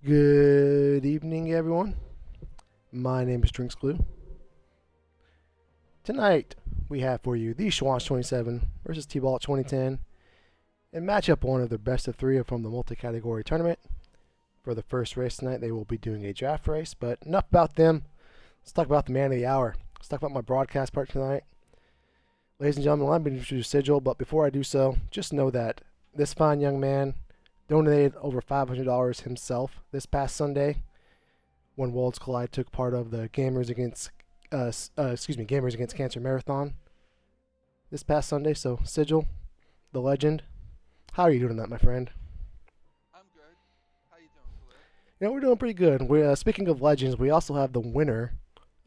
Good evening, everyone. My name is Drinks Glue. Tonight, we have for you the Schwans 27 versus T-Ball 2010 and matchup one of the best of three from the multi-category tournament. For the first race tonight, they will be doing a draft race, but enough about them. Let's talk about the man of the hour. Let's talk about my broadcast part tonight. Ladies and gentlemen, let me introduce Sigil, but before I do so, just know that this fine young man donated over $500 himself this past Sunday when Worlds Collide took part of the Gamers Against Cancer Marathon this past Sunday. So Sigil, the legend, how are you doing that, my friend? I'm good. How you doing, Khalil? We're doing pretty good. We speaking of legends, we also have the winner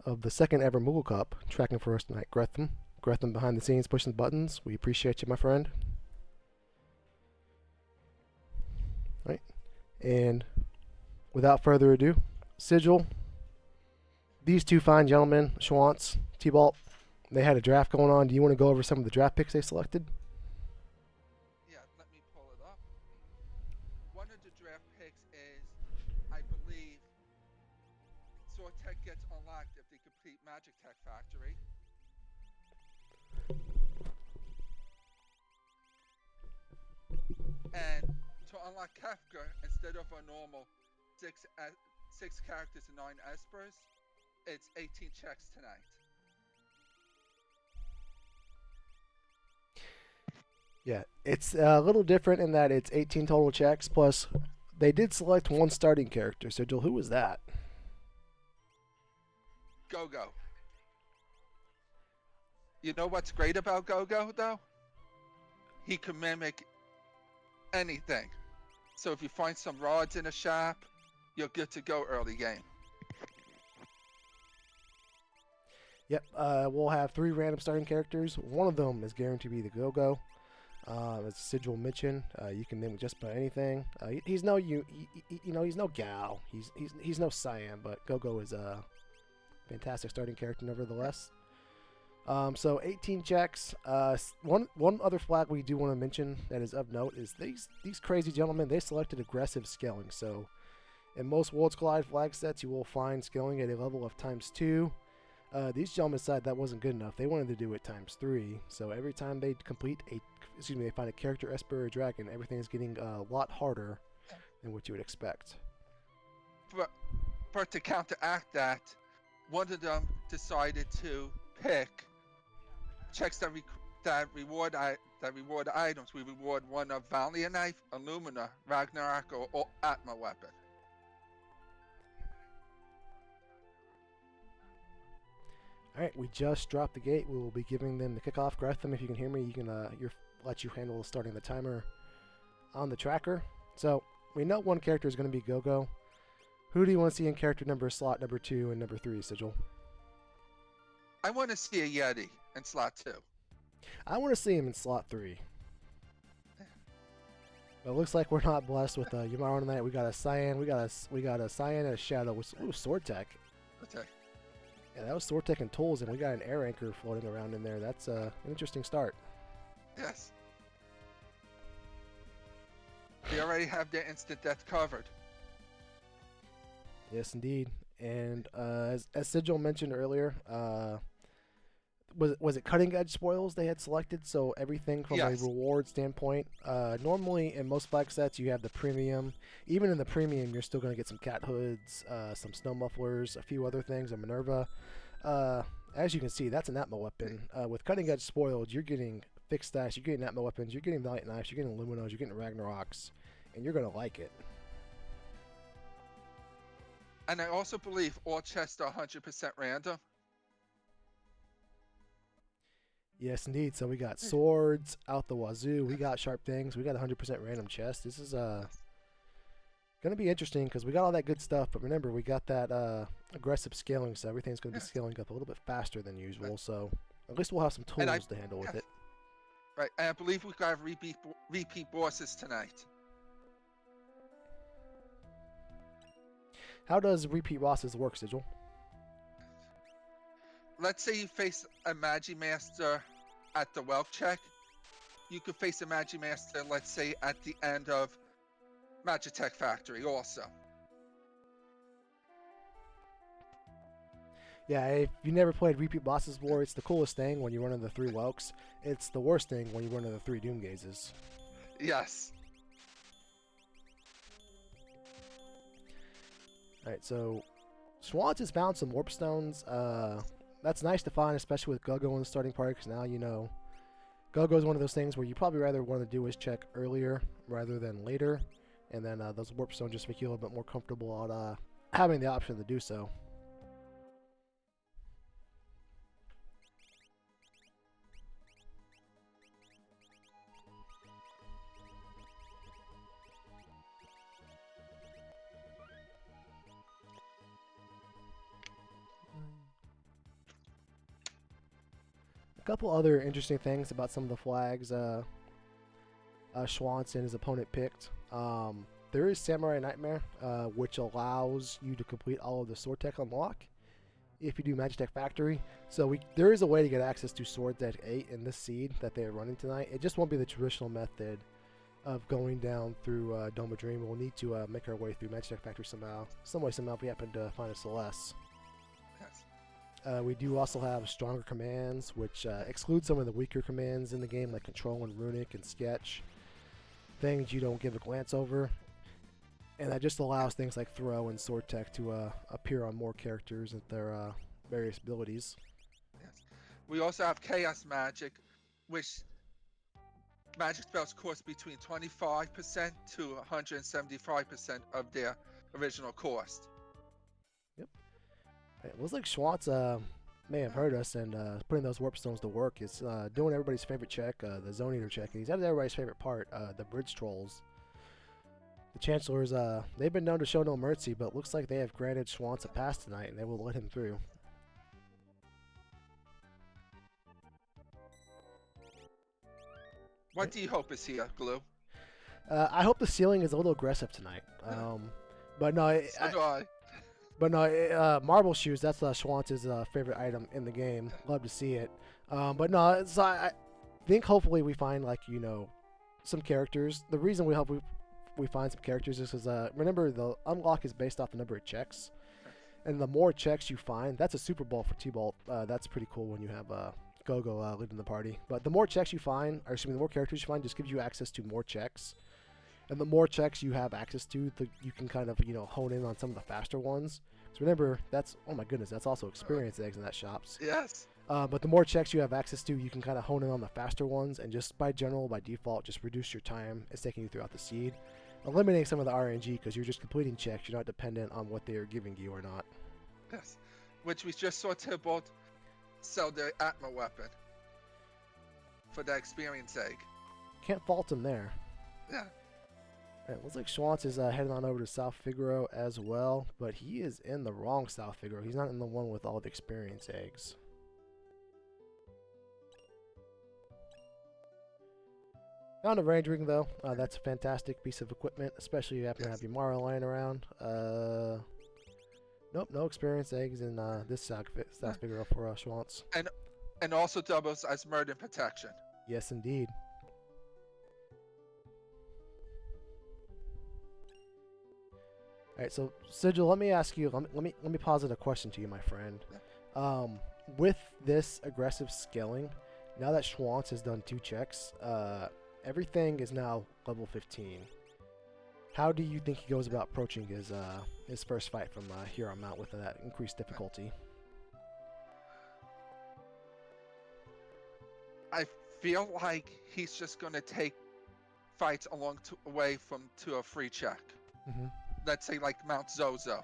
of the second ever Moogle Cup tracking for us tonight, Gretham. Gretham behind the scenes pushing the buttons. We appreciate you, my friend. All right, and without further ado, Sigil, these two fine gentlemen, Schwantz, T-Balt, they had a draft going on. Do you want to go over some of the draft picks they selected? Yeah, let me pull it up. One of the draft picks is, I believe, Sword Tech gets unlocked if they complete Magic Tech Factory. And to unlock Kefka, instead of a normal six characters and 9 espers, it's 18 checks tonight. Yeah, it's a little different in that it's 18 total checks, plus they did select one starting character. Sigil, who was that? Go-Go. You know what's great about Go-Go, though? He can mimic anything. So if you find some rods in a shop, you're good to go early game. Yep, we'll have three random starting characters. One of them is guaranteed to be the Go-Go. As Sigil mentioned, you can name it just about anything. He's no he's no Gal. He's no Cyan, but Go-Go is a fantastic starting character nevertheless. So 18 checks. One other flag we do want to mention that is of note is these crazy gentlemen. They selected aggressive scaling. So in most Worlds Collide flag sets, you will find scaling at a level of ×2. These gentlemen decided that wasn't good enough. They wanted to do it ×3. So every time they they find a character, Esper, or Dragon, everything is getting a lot harder than what you would expect. But to counteract that, one of them decided to pick checks that reward items. We reward one of Valiant Knife, Illumina, Ragnarok, or Atma weapon. All right, we just dropped the gate. We will be giving them the kickoff. Gretham, if you can hear me, you can let you handle starting the timer on the tracker. So we know one character is going to be Go-Go. Who do you want to see in character slot number 2 and number 3, Sigil? I want to see a Yeti in slot 2. I want to see him in slot 3. But it looks like we're not blessed with Yamaron tonight. We got a Cyan. We got a Cyan and a Shadow with Sword Tech. Okay. Yeah, that was Sword Tech and Tools, and we got an Air Anchor floating around in there. That's an interesting start. Yes. They already have their instant death covered. Yes, indeed. And as Sigil mentioned earlier, was it cutting edge spoils they had selected? So everything from a Yes. reward standpoint. Normally in most flag sets you have the premium. Even in the premium, you're still going to get some cat hoods, some snow mufflers, a few other things, a Minerva. As you can see, that's an Atma weapon. With cutting edge spoiled, you're getting fixed stash, you're getting Atma weapons, you're getting Valiant Knives, you're getting Luminos, you're getting Ragnaroks, and you're going to like it. And I also believe all chests are 100% random. Yes, indeed. So we got swords out the wazoo. We got sharp things. We got 100% random chest. This is gonna be interesting because we got all that good stuff. But remember, we got that aggressive scaling, so everything's gonna be scaling up a little bit faster than usual. So at least we'll have some tools to handle with it. Right, and I believe we got repeat bosses tonight. How does repeat bosses work, Sigil? Let's say you face a Magimaster at the wealth check. You could face a Magimaster, let's say, at the end of Magitech Factory also. Yeah, if you never played Repeat Bosses before, it's the coolest thing when you run into the 3 Welks. It's the worst thing when you run into the 3 Doomgazes. Yes. Alright, so Schwantz has found some Warp Stones. That's nice to find, especially with Gogo in the starting party, because now you know. Gogo is one of those things where you probably rather want to do his check earlier rather than later. And then those Warp Stones just make you a little bit more comfortable at having the option to do so. A couple other interesting things about some of the flags Schwantz and his opponent picked. There is Samurai Nightmare, which allows you to complete all of the Sword Tech unlock if you do Magic Tech Factory. So there is a way to get access to Sword Tech 8 in this seed that they are running tonight. It just won't be the traditional method of going down through Doma Dream. We'll need to make our way through Magic Tech Factory somehow. Some way, somehow, if we happen to find a Celeste. Yes. We do also have stronger commands, which exclude some of the weaker commands in the game, like Control and Runic and Sketch. Things you don't give a glance over. And that just allows things like Throw and Sword Tech to appear on more characters and their various abilities. Yes. We also have Chaos Magic, which magic spells cost between 25% to 175% of their original cost. Yep. It looks like Schwantz may have heard us and putting those Warp Stones to work. Is doing everybody's favorite check, the Zone Eater check. And he's added everybody's favorite part, the Bridge Trolls. The Chancellors, they've been known to show no mercy, but looks like they have granted Schwantz a pass tonight, and they will let him through. What do you hope is here, Glue? I hope the ceiling is a little aggressive tonight. But no, So do I. But no, Marble Shoes, that's Schwantz's favorite item in the game. Love to see it. But no, so I think hopefully we find, like, you know, some characters. The reason we hope we find some characters is because, remember, the unlock is based off the number of checks. And the more checks you find, that's a Super Bowl for T-Bolt. That's pretty cool when you have Gogo leading the party. But the more checks you find, or excuse me, the more characters you find, just gives you access to more checks. And the more checks you have access to, you can kind of, you know, hone in on some of the faster ones. So remember, that's, oh my goodness, that's also experience eggs in that shops. Yes. But the more checks you have access to, you can kind of hone in on the faster ones, and just by default, just reduce your time it's taking you throughout the seed. Eliminating some of the RNG because you're just completing checks. You're not dependent on what they are giving you or not. Yes. Which we just saw Tybalt sell the Atma weapon for that experience egg. Can't fault him there. Yeah. Alright, looks like Schwantz is heading on over to South Figaro as well, but he is in the wrong South Figaro. He's not in the one with all the experience eggs. Found a range ring though. That's a fantastic piece of equipment, especially if you happen to have your Mara lying around. Nope, no experience eggs in this South Figaro for Schwantz. And also doubles as murder and protection. Yes, indeed. All right, so Sigil, let me ask you. Let me posit a question to you, my friend. With this aggressive scaling, now that Schwantz has done 2 checks, everything is now level 15. How do you think he goes about approaching his first fight from here on out with that increased difficulty? I feel like he's just going to take fights away to a free check. Mm-hmm. Let's say like Mount Zozo,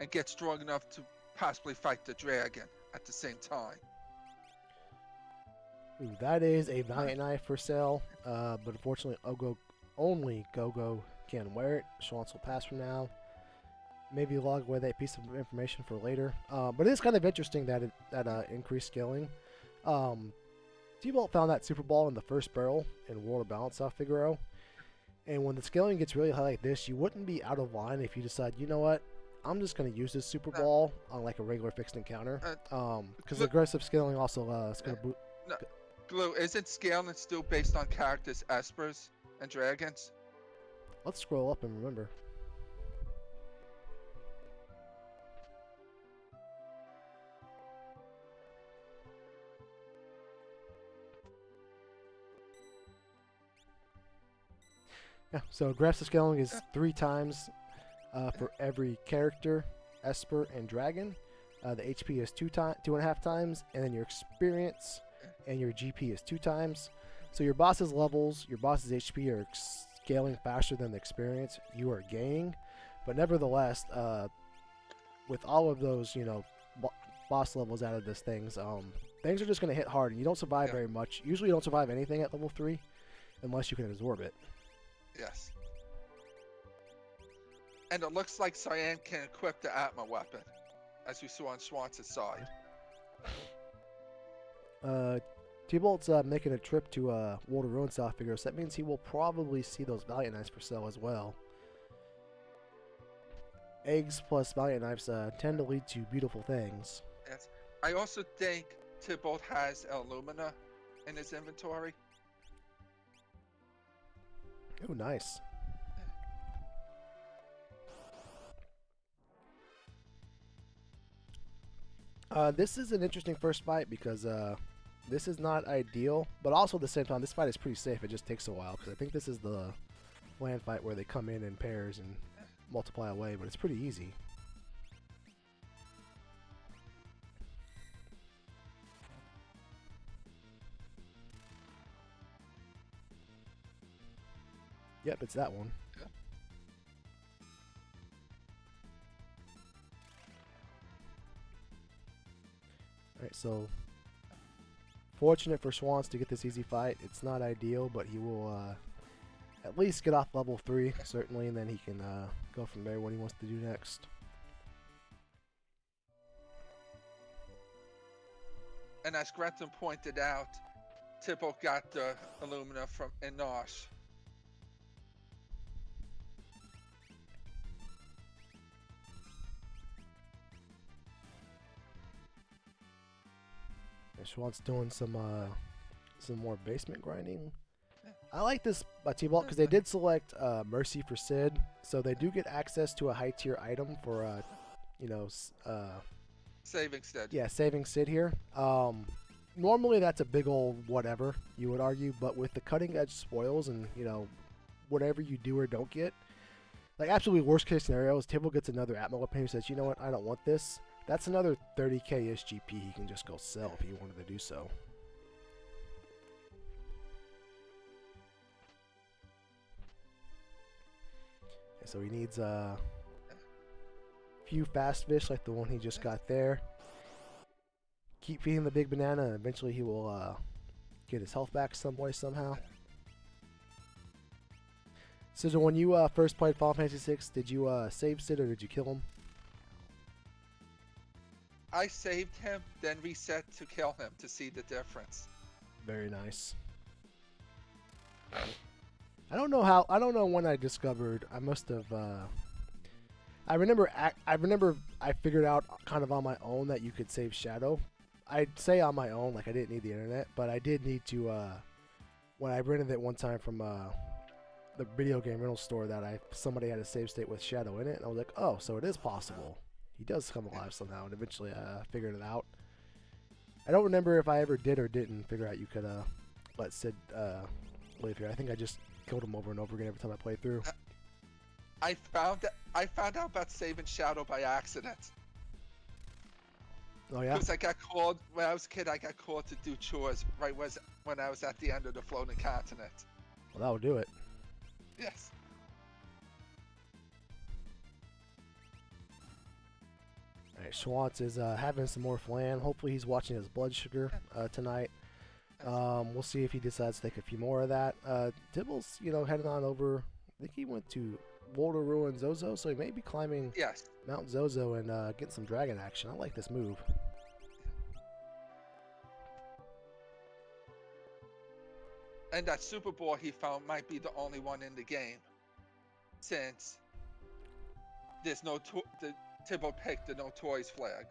and get strong enough to possibly fight the dragon at the same time. Ooh, that is a Valiant Knife for sale, but unfortunately only Gogo can wear it. Schwantz will pass for now. Maybe log away that piece of information for later. But it is kind of interesting that increased scaling. T-Bolt found that Super Ball in the first barrel in World of Balance South Figaro. And when the scaling gets really high like this, you wouldn't be out of line if you decide, you know what, I'm just going to use this Super Ball on like a regular fixed encounter. Because aggressive scaling also is going to boot. No, Glue, isn't scaling still based on characters, espers, and dragons? Let's scroll up and remember. Yeah, so aggressive scaling is 3 times for every character, Esper, and Dragon. The HP is 2.5 times, and then your experience and your GP is 2 times. So your boss's levels, your boss's HP are scaling faster than the experience you are gaining, but nevertheless, with all of those, boss levels out of this things are just going to hit hard, and you don't survive very much. Usually, you don't survive anything at level 3 unless you can absorb it. Yes. And it looks like Cyan can equip the Atma weapon, as we saw on Schwantz's side. T-Bolt's making a trip to World of Ruin South figure, so that means he will probably see those Valiant Knives for sale as well. Eggs plus Valiant Knives tend to lead to beautiful things. Yes. I also think T-Bolt has Illumina in his inventory. Oh, nice. This is an interesting first fight because this is not ideal, but also at the same time, this fight is pretty safe. It just takes a while because I think this is the land fight where they come in pairs and multiply away, but it's pretty easy. Yep, it's that one. Yeah. Alright, so fortunate for Schwanz to get this easy fight. It's not ideal, but he will at least get off level 3, certainly, and then he can go from there what he wants to do next. And as Gretton pointed out, T-Bolt got the Illumina from Enosh. Schwanz doing some more basement grinding. I like this T-Bolt because they did select Mercy for Sid, so they do get access to a high tier item for Saving Sid. Yeah, saving Sid here. Normally that's a big old whatever, you would argue, but with the cutting edge spoils and whatever you do or don't get, like absolutely worst case scenario is T-Bolt gets another Atma weapon who says, you know what, I don't want this. That's another 30k-ish GP he can just go sell if he wanted to do so. And so he needs a few fast fish like the one he just got there. Keep feeding the big banana and eventually he will get his health back some way, somehow. Sizzle, when you first played Final Fantasy VI, did you save Sid or did you kill him? I saved him, then reset to kill him to see the difference. Very nice. I don't know when I discovered. I must have. I remember I figured out kind of on my own that you could save Shadow. I'd say on my own, like I didn't need the internet, but I did need to. When I rented it one time from the video game rental store, that somebody had a save state with Shadow in it, and I was like, oh, so it is possible. He does come alive somehow, and eventually I figured it out. I don't remember if I ever did or didn't figure out you could let Sid live here. I think I just killed him over and over again every time I played through. I found out about saving Shadow by accident. Oh yeah? Because I got called, when I was a kid, I got called to do chores when I was at the end of the floating continent. Well, that would do it. Yes. Alright, Schwartz is having some more flan. Hopefully he's watching his blood sugar tonight. We'll see if he decides to take a few more of that. Dibble's, heading on over. I think he went to World of Ruin Zozo, so he may be climbing Mount Zozo and getting some dragon action. I like this move. And that Super Ball he found might be the only one in the game, since there's no Tibble picked the no toys flag,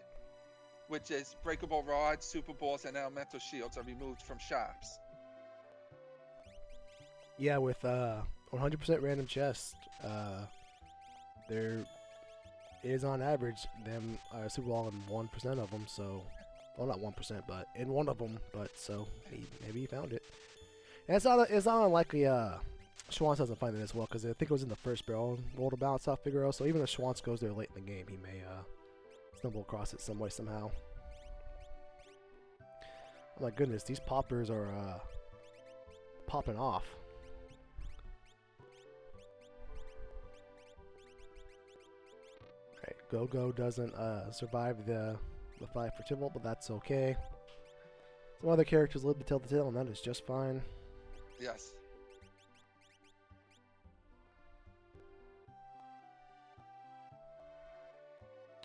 which is breakable rods, Super Balls, and elemental shields are removed from shops. Yeah, with 100% random chests, there is on average them Super Ball in 1% of them. So, well, not 1%, but in one of them. But so maybe he found it. And it's not unlikely Schwantz doesn't find it as well because I think it was in the first barrel roll to balance off Figaro. So even if Schwantz goes there late in the game, he may stumble across it some way somehow. Oh my goodness, these poppers are popping off. Alright, Go-Go doesn't survive the fight for Tybalt, but that's okay. Some other characters live to tell the tale, and that is just fine. Yes.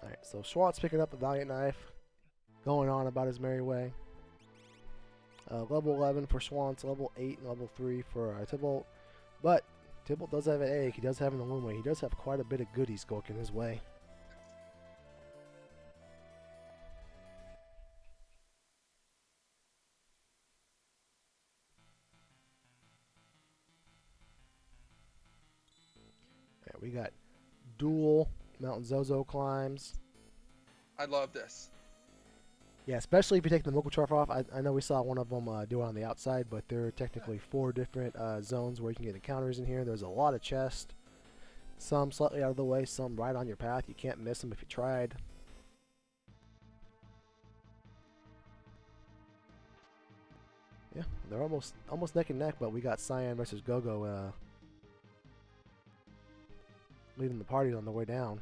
Alright, so Schwartz picking up a Valiant Knife, going on about his merry way. Level 11 for Schwantz, level 8 and level 3 for Tybalt. But Tybalt does have an egg, he does have an Illumina, he does have quite a bit of goodies going his way. Alright, we got dual Mountain Zozo climbs. I love this. Yeah, especially if you take the Mokucharf off. I know we saw one of them do it on the outside, but there are technically 4 different zones where you can get encounters in here. There's a lot of chests. Some slightly out of the way, some right on your path. You can't miss them if you tried. Yeah, they're almost neck and neck, but we got Cyan versus Go-Go leading the party on the way down.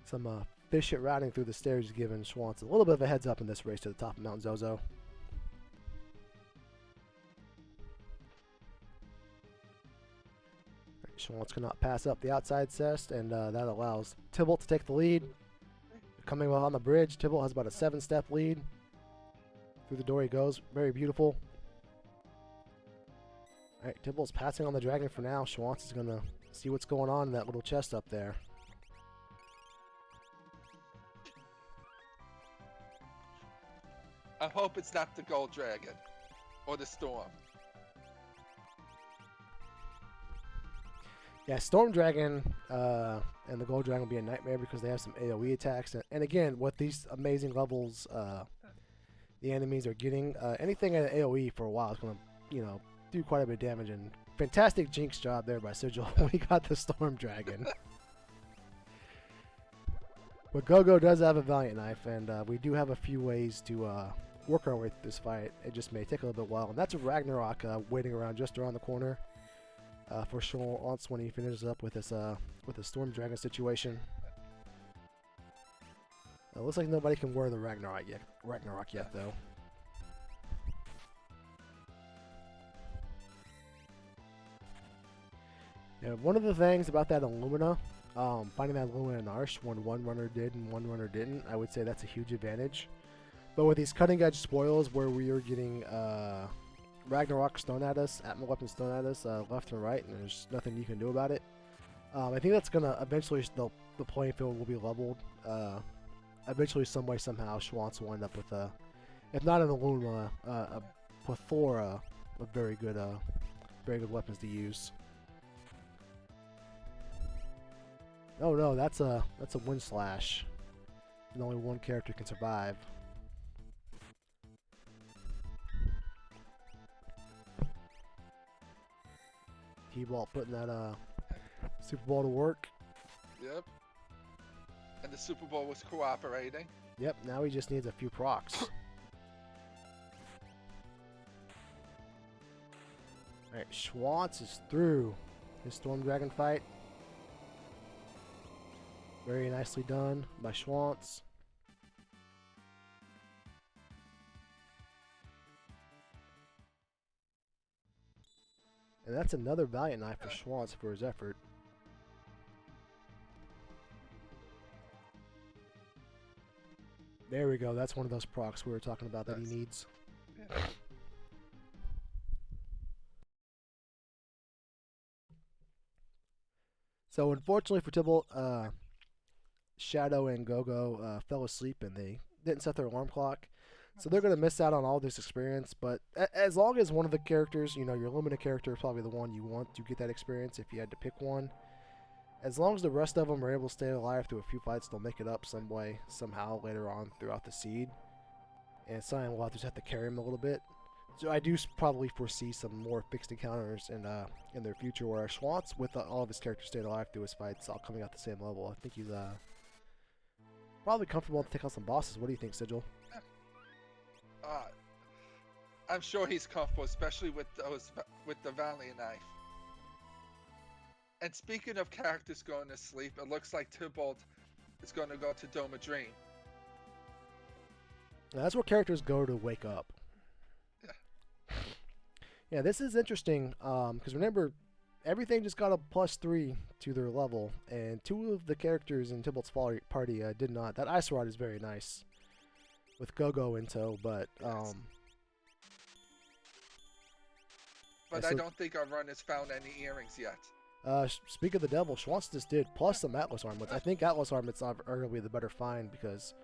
Some efficient routing through the stairs is giving Schwantz a little bit of a heads up in this race to the top of Mount Zozo. Schwantz cannot pass up the outside cest, and that allows Tybalt to take the lead. Coming well on the bridge, Tybalt has about a 7-step lead. Through the door he goes, very beautiful. Alright, Tybalt's passing on the dragon for now. Schwantz is going to see what's going on in that little chest up there. I hope it's not the gold dragon or the storm. Yeah, Storm Dragon and the Gold Dragon will be a nightmare because they have some AoE attacks. And again, with these amazing levels the enemies are getting, anything at an AoE for a while is going to, do quite a bit of damage. And fantastic Jinx job there by Sigil. We got the Storm Dragon. But Go-Go does have a Valiant Knife, and we do have a few ways to work our way through this fight. It just may take a little bit while. And that's a Ragnarok waiting around just around the corner. For Schwantz when he finishes up with this Storm Dragon situation. Looks like nobody can wear the Ragnarok yet though. Yeah, one of the things about that Illumina, finding that Illumina in Arsh when one runner did and one runner didn't, I would say that's a huge advantage. But with these cutting edge spoils where we are getting Ragnarok stone at us, Atma weapon stone at us, left and right, and there's nothing you can do about it. I think that's gonna eventually the playing field will be leveled. Eventually, some way, somehow, Schwantz will end up with if not an Illumina, a plethora of very good weapons to use. Oh no, that's a wind slash, and only one character can survive. T-Ball putting that Super Ball to work. Yep. And the Super Bowl was cooperating. Yep, now he just needs a few procs. Alright, Schwantz is through his Storm Dragon fight. Very nicely done by Schwantz. And that's another Valiant Knife for Schwantz for his effort. There we go. That's one of those procs we were talking about that he needs. Yeah. So unfortunately for Tybalt, Shadow and Go-Go fell asleep and they didn't set their alarm clock. So they're going to miss out on all this experience, but as long as one of the characters, your Illumina character is probably the one you want to get that experience if you had to pick one. As long as the rest of them are able to stay alive through a few fights, they'll make it up some way, somehow later on throughout the seed. And Cyan will just have to carry him a little bit. So I do probably foresee some more fixed encounters in their future where Schwantz, with all of his characters staying alive through his fights, all coming out the same level. I think he's probably comfortable to take out some bosses. What do you think, Sigil? Uh, I'm sure he's comfortable, especially with the Valiant Knife. And speaking of characters going to sleep, it looks like Tybalt is going to go to Doma Dream. Now, that's where characters go to wake up. Yeah. Yeah, this is interesting because remember, everything just got a +3 to their level, and 2 of the characters in Tybalt's party did not. That Ice Rod is very nice with Go-Go in tow, but Yes. But yeah, I so, don't think our run has found any earrings yet. speak of the devil, Schwantz just did, plus some Atlas armlets. I think Atlas armlets are going to be the better find because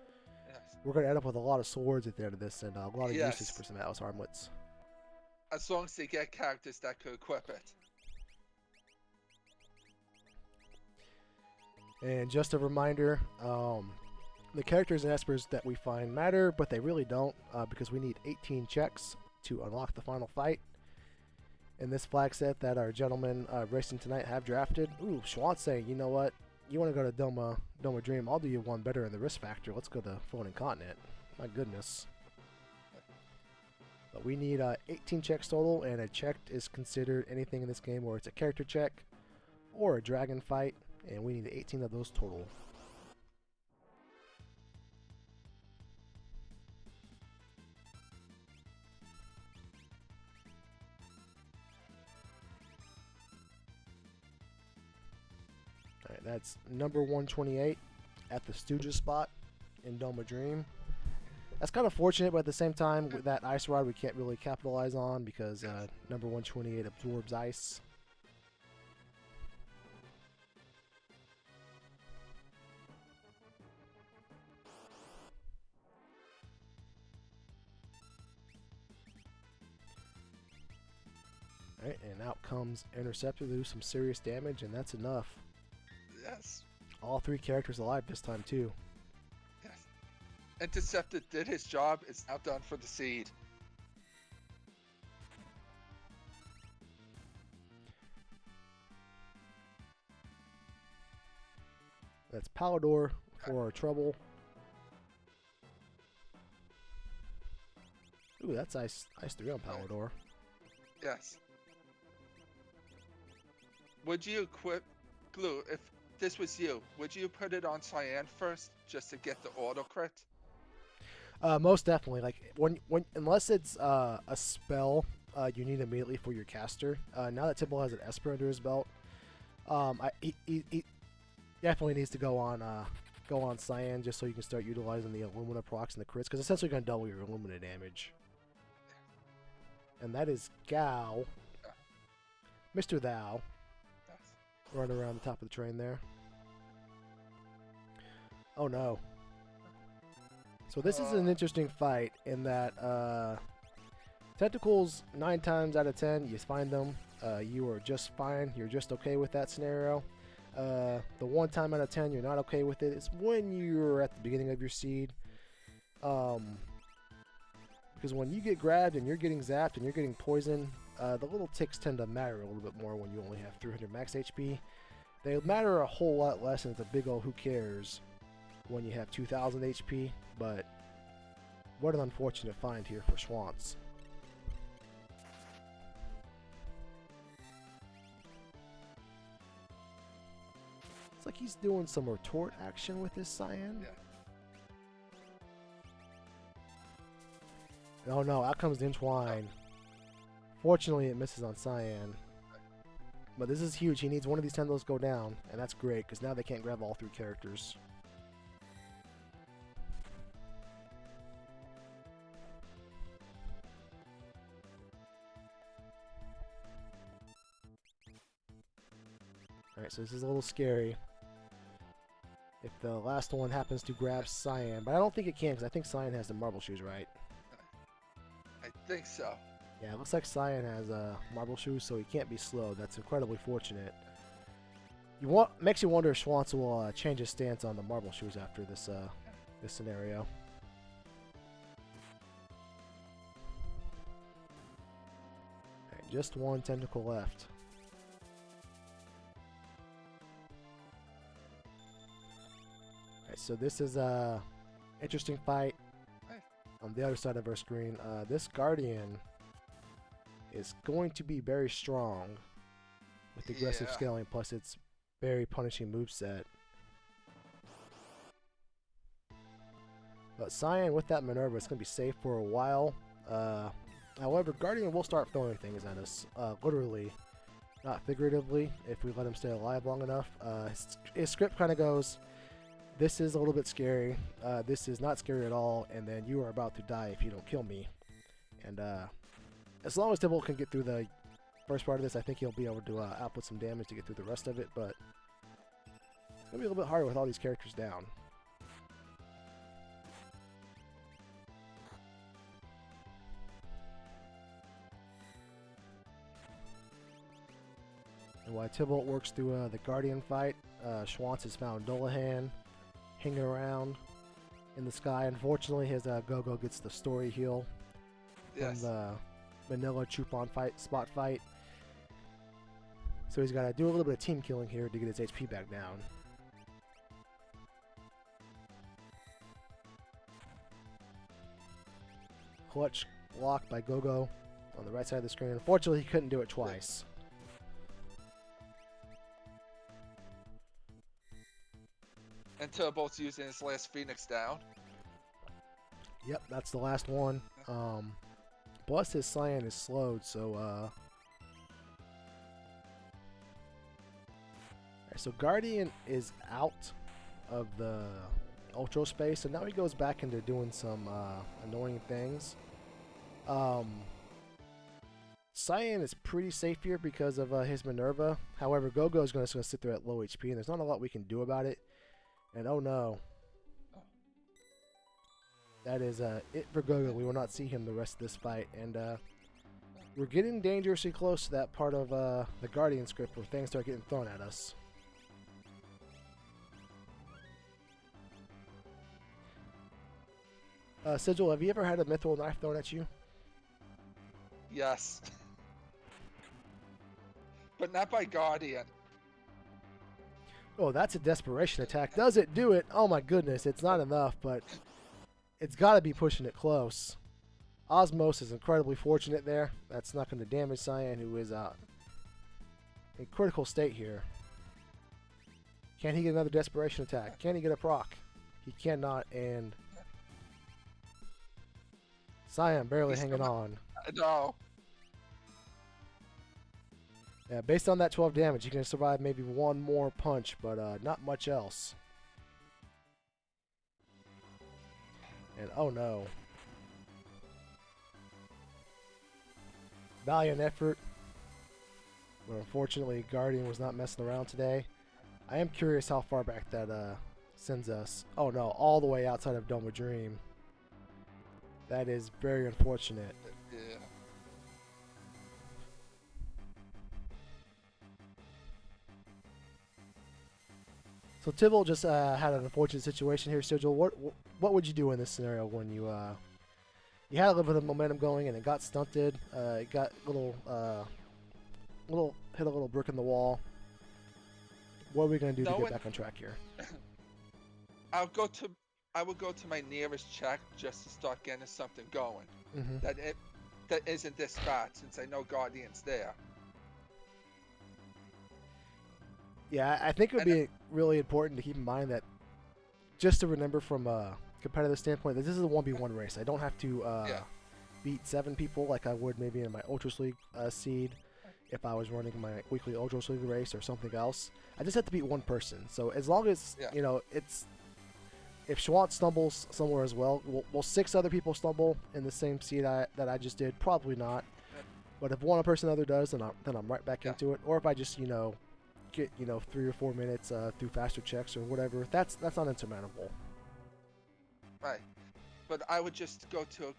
Yes. we're going to end up with a lot of swords at the end of this and a lot of Yes. uses for some Atlas armlets. As long as they get characters that could equip it. And just a reminder, the characters and espers that we find matter, but they really don't because we need 18 checks to unlock the final fight. In this flag set that our gentlemen racing tonight have drafted. Ooh, Schwantz saying, you know what? You want to go to Doma Dream? I'll do you one better in the risk factor. Let's go to Floating Continent. My goodness. But we need 18 checks total, and a check is considered anything in this game where it's a character check or a dragon fight, and we need 18 of those total. Alright, that's number 128 at the Stooges spot in Doma Dream. That's kind of fortunate, but at the same time, with that Ice Rod, we can't really capitalize on because number 128 absorbs ice. Alright, and out comes Interceptor to do some serious damage, and that's enough. Yes. All 3 characters alive this time, too. Yes. Interceptor did his job. It's now done for the seed. That's Palador for our trouble. Ooh, that's Ice 3 on Palador. Yes. Would you equip Glue if this was you? Would you put it on Cyan first just to get the auto crit? Most definitely. Like when unless it's a spell you need immediately for your caster. Now that Tybalt has an Esper under his belt, he definitely needs to go on Cyan just so you can start utilizing the Illumina procs and the crits because essentially going to double your Illumina damage. And that is Gao, Mr. Thou, running around the top of the train there. Oh no. So this is an interesting fight in that tentacles 9 times out of 10 you find them, you are just fine, you're just okay with that scenario. The 1 time out of 10 you're not okay with it. It's when you're at the beginning of your seed. Because when you get grabbed and you're getting zapped and you're getting poisoned, the little ticks tend to matter a little bit more when you only have 300 max HP. They matter a whole lot less, and it's a big ol' who cares when you have 2000 HP, but what an unfortunate find here for Schwantz. It's like he's doing some retort action with his Cyan. Yeah. Oh no, out comes the Entwine. Fortunately, it misses on Cyan. But this is huge. He needs one of these tendrils go down, and that's great, because now they can't grab all 3 characters. Alright, so this is a little scary. If the last one happens to grab Cyan, but I don't think it can, because I think Cyan has the marble shoes, right? I think so. Yeah, it looks like Cyan has marble shoes, so he can't be slowed. That's incredibly fortunate. Makes you wonder if Schwantz will change his stance on the marble shoes after this this scenario. Just one tentacle left. Alright, so this is a interesting fight on the other side of our screen. This Guardian is going to be very strong with aggressive scaling, plus its very punishing moveset. But Cyan with that Minerva is going to be safe for a while. However, Guardian will start throwing things at us, literally, not figuratively, if we let him stay alive long enough. His script kind of goes, this is a little bit scary, this is not scary at all, and then you are about to die if you don't kill me. And as long as Tibble can get through the first part of this, I think he'll be able to output some damage to get through the rest of it, but it's going to be a little bit harder with all these characters down. And while Tybalt works through the Guardian fight, Schwantz has found Dolahan hanging around in the sky. Unfortunately, his Go-Go gets the story heal from the Manila Chupon spot fight. So he's got to do a little bit of team killing here to get his HP back down. Clutch block by Go-Go on the right side of the screen. Unfortunately, he couldn't do it twice. And Turbo's using his last Phoenix down. Yep, that's the last one. Plus his Cyan is slowed, so so Guardian is out of the Ultra space, and now he goes back into doing some annoying things. Cyan is pretty safe here because of his Minerva. However, Go-Go is going to sit there at low HP, and there's not a lot we can do about it. And oh no. That is it for Go-Go. We will not see him the rest of this fight. And we're getting dangerously close to that part of the Guardian script where things start getting thrown at us. Sigil, have you ever had a mithril knife thrown at you? Yes. But not by Guardian. Oh, that's a desperation attack. Does it do it? Oh my goodness, it's not enough, but it's got to be pushing it close. Osmos is incredibly fortunate there. That's not going to damage Cyan, who is in critical state here. Can he get another desperation attack? Can he get a proc? He cannot, and Cyan barely hanging on. No. Yeah, based on that 12 damage, he can survive maybe one more punch, but not much else. And oh no. Valiant effort. But unfortunately, Guardian was not messing around today. I am curious how far back that sends us. Oh no, all the way outside of Doma Dream. That is very unfortunate. Yeah. So Tybalt just had an unfortunate situation here. Sigil, what would you do in this scenario when you had a little bit of momentum going and it got stunted? It got hit a little brick in the wall. What are we gonna do to get back on track here? I would go to my nearest check just to start getting something going. That isn't this spot, since I know Guardian's there. Yeah, I think it would be really important to keep in mind that, just to remember from a competitive standpoint, that this is a 1v1 race. I don't have to beat 7 people like I would maybe in my Ultras League seed if I was running my weekly Ultras League race or something else. I just have to beat one person. So as long as, you know, if Schwantz stumbles somewhere as well, will 6 other people stumble in the same seed that I just did? Probably not. But if one person or other does, then I'm right back into it. Or if I just, get 3 or 4 minutes through faster checks or whatever, that's not insurmountable. Right, but I would just go to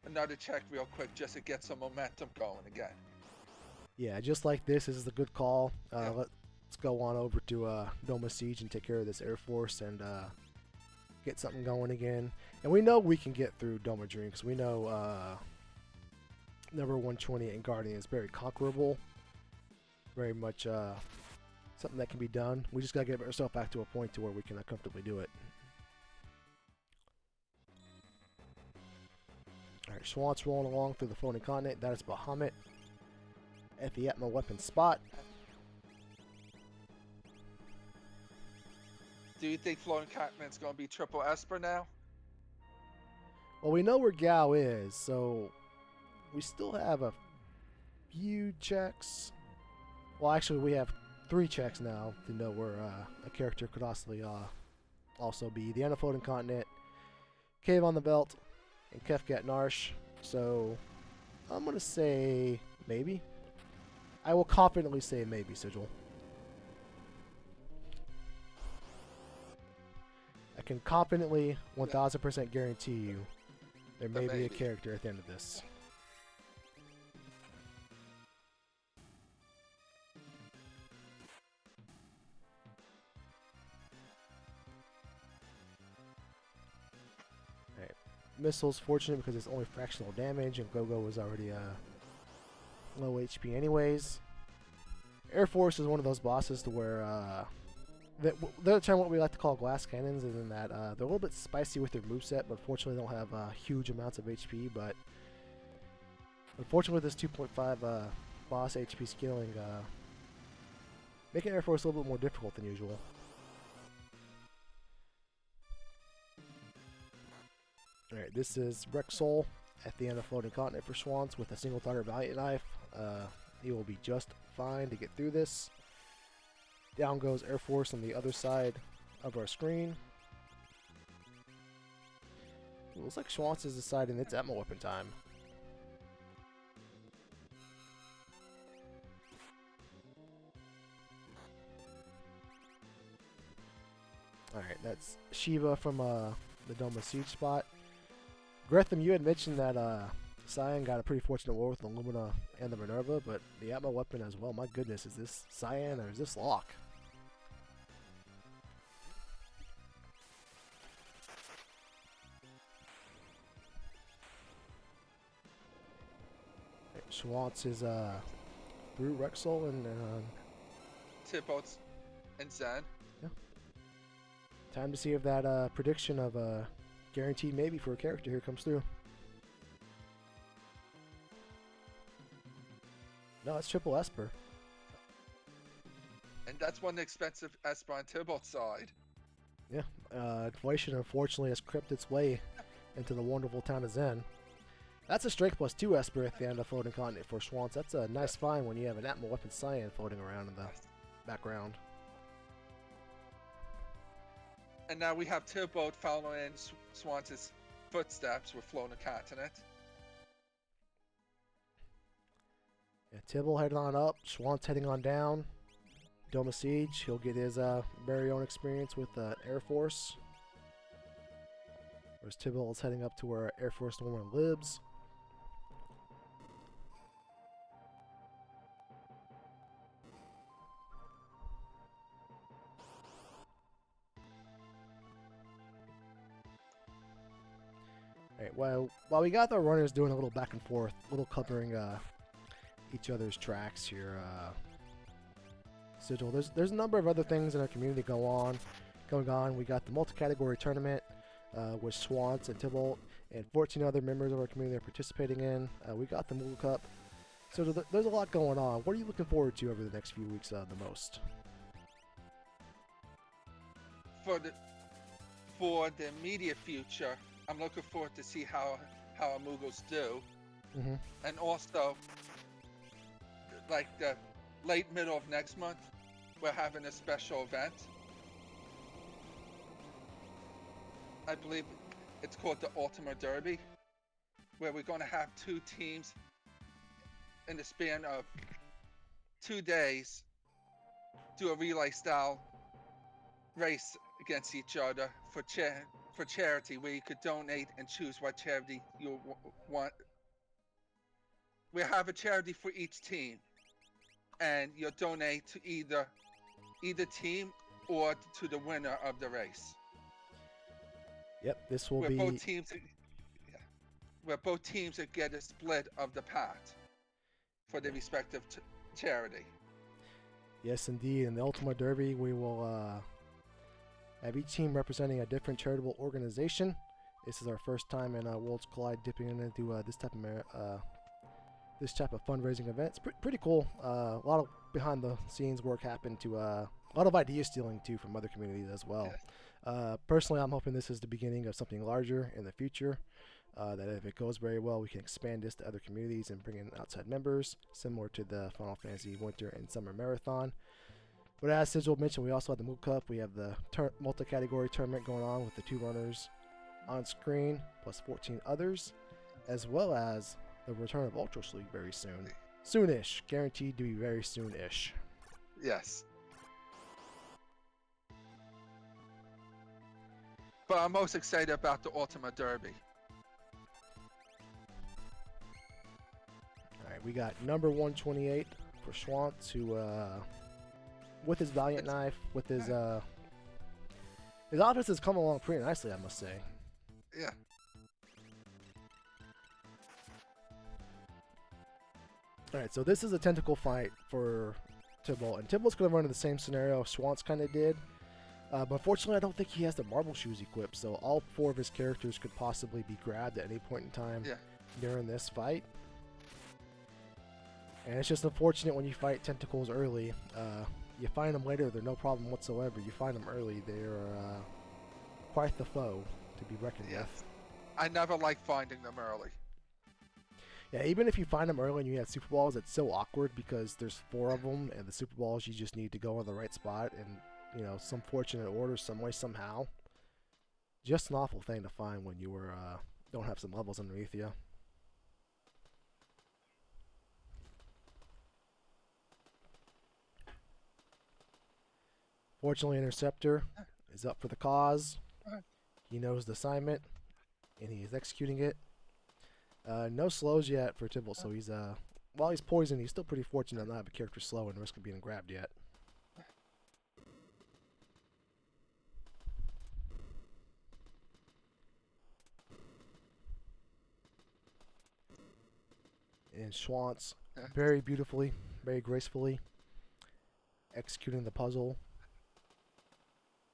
another check real quick just to get some momentum going again. Yeah, just like this is a good call. Let's go on over to Doma Siege and take care of this Air Force and get something going again. And we know we can get through Doma Dream because we know number 128 in Guardian is very conquerable. Very much something that can be done. We just gotta get ourselves back to a point to where we can comfortably do it. Alright, Schwantz rolling along through the floating continent. That is Bahamut at the Atma weapon spot. Do you think floating continent's gonna be triple Esper now? Well, we know where Gao is, so we still have a few checks. Well, actually, we have 3 checks now to know where a character could also be. The end of floating continent, Cave on the Belt, and Kefka at Narsh. So I'm gonna say maybe. I will confidently say maybe, Sigil. I can confidently 1000% guarantee you there may be a character at the end of this. Alright. Missile's fortunate because it's only fractional damage and Gogo was already low HP anyways. Air Force is one of those bosses to where they're trying what we like to call glass cannons, and in that they're a little bit spicy with their moveset, but fortunately they don't have huge amounts of HP. But unfortunately, with this 2.5 boss HP scaling, making Air Force a little bit more difficult than usual. Alright, this is Rexol at the end of Floating Continent for Schwantz with a single target Valiant Knife. He will be just fine to get through this. Down goes Air Force on the other side of our screen. It looks like Schwantz is deciding it's Atma weapon time. Alright, that's Shiva from the Doma siege spot. Gretham, you had mentioned that Cyan got a pretty fortunate war with the Illumina and the Minerva, but the Atma weapon as well. My goodness, is this Cyan or is this Locke? Schwantz is through Rexol and Tipboats and Zen. Yeah. Time to see if that prediction of a guaranteed maybe for a character here comes through. No, it's triple Esper. And that's one expensive Esper on Tipboat's side. Yeah, inflation unfortunately has crept its way into the wonderful town of Zen. That's a strength plus 2 Esper at the end of Floating Continent for Schwantz. That's a nice find when you have an Atma weapon Cyan floating around in the background. And now we have Tipboat following Schwantz's footsteps with Floating Continent. Yeah, Tibble heading on up, Schwantz heading on down. Doma Siege, he'll get his very own experience with Air Force. Whereas Tibble is heading up to where Air Force normally lives. Alright, while we got the runners doing a little back and forth, a little covering each other's tracks here, Sigil, there's a number of other things in our community going on. We got the multi-category tournament with Schwantz and Tybalt and 14 other members of our community are participating in. We got the Moogle Cup. So there's a lot going on. What are you looking forward to over the next few weeks the most? For the immediate future, I'm looking forward to see how our Moogles do. Mm-hmm. And also, like the late middle of next month, we're having a special event. I believe it's called the Ultimate Derby, where we're going to have 2 teams in the span of 2 days do a relay style race against each other for charity, where you could donate and choose what charity you want. We have a charity for each team, and you'll donate to either team or to the winner of the race. Yep, this will Where be both teams. where both teams would get a split of the pot for their respective charity. Yes, indeed. In the Ultima Derby, we will have each team representing a different charitable organization. This is our first time in Worlds Collide dipping into this type of fundraising event. It's pretty cool. A lot of behind the scenes work happened to a lot of idea stealing too from other communities as well. Yes. Personally, I'm hoping this is the beginning of something larger in the future. That if it goes very well, we can expand this to other communities and bring in outside members, similar to the Final Fantasy Winter and Summer Marathon. But as Sigil mentioned, we also have the Moot Cup. We have the multi-category tournament going on with the 2 runners on screen, plus 14 others, as well as the return of Ultra League very soon. Soonish. Guaranteed to be very soonish. Yes. But I'm most excited about the Ultima Derby. Alright, we got number 128 for Schwantz, who, with his Valiant Knife, with his offense has come along pretty nicely, I must say. Yeah. Alright, so this is a tentacle fight for Tybalt, and Tybalt's going to run in the same scenario Schwantz kind of did. But unfortunately, I don't think he has the marble shoes equipped, so all 4 of his characters could possibly be grabbed at any point in time during this fight. And it's just unfortunate when you fight tentacles early. You find them later, they're no problem whatsoever. You find them early, they're quite the foe to be reckoned with. I never like finding them early. Yeah, even if you find them early and you have Super Balls, it's so awkward because there's 4 of them, and the Super Balls you just need to go in the right spot and, you know, some fortunate order, some way, somehow. Just an awful thing to find when you don't have some levels underneath you. Fortunately, Interceptor is up for the cause. He knows the assignment, and he is executing it. No slows yet for Tybalt, so he's while he's poisoned, he's still pretty fortunate not to have a character slow and risk of being grabbed yet. And Schwantz, very beautifully, very gracefully, executing the puzzle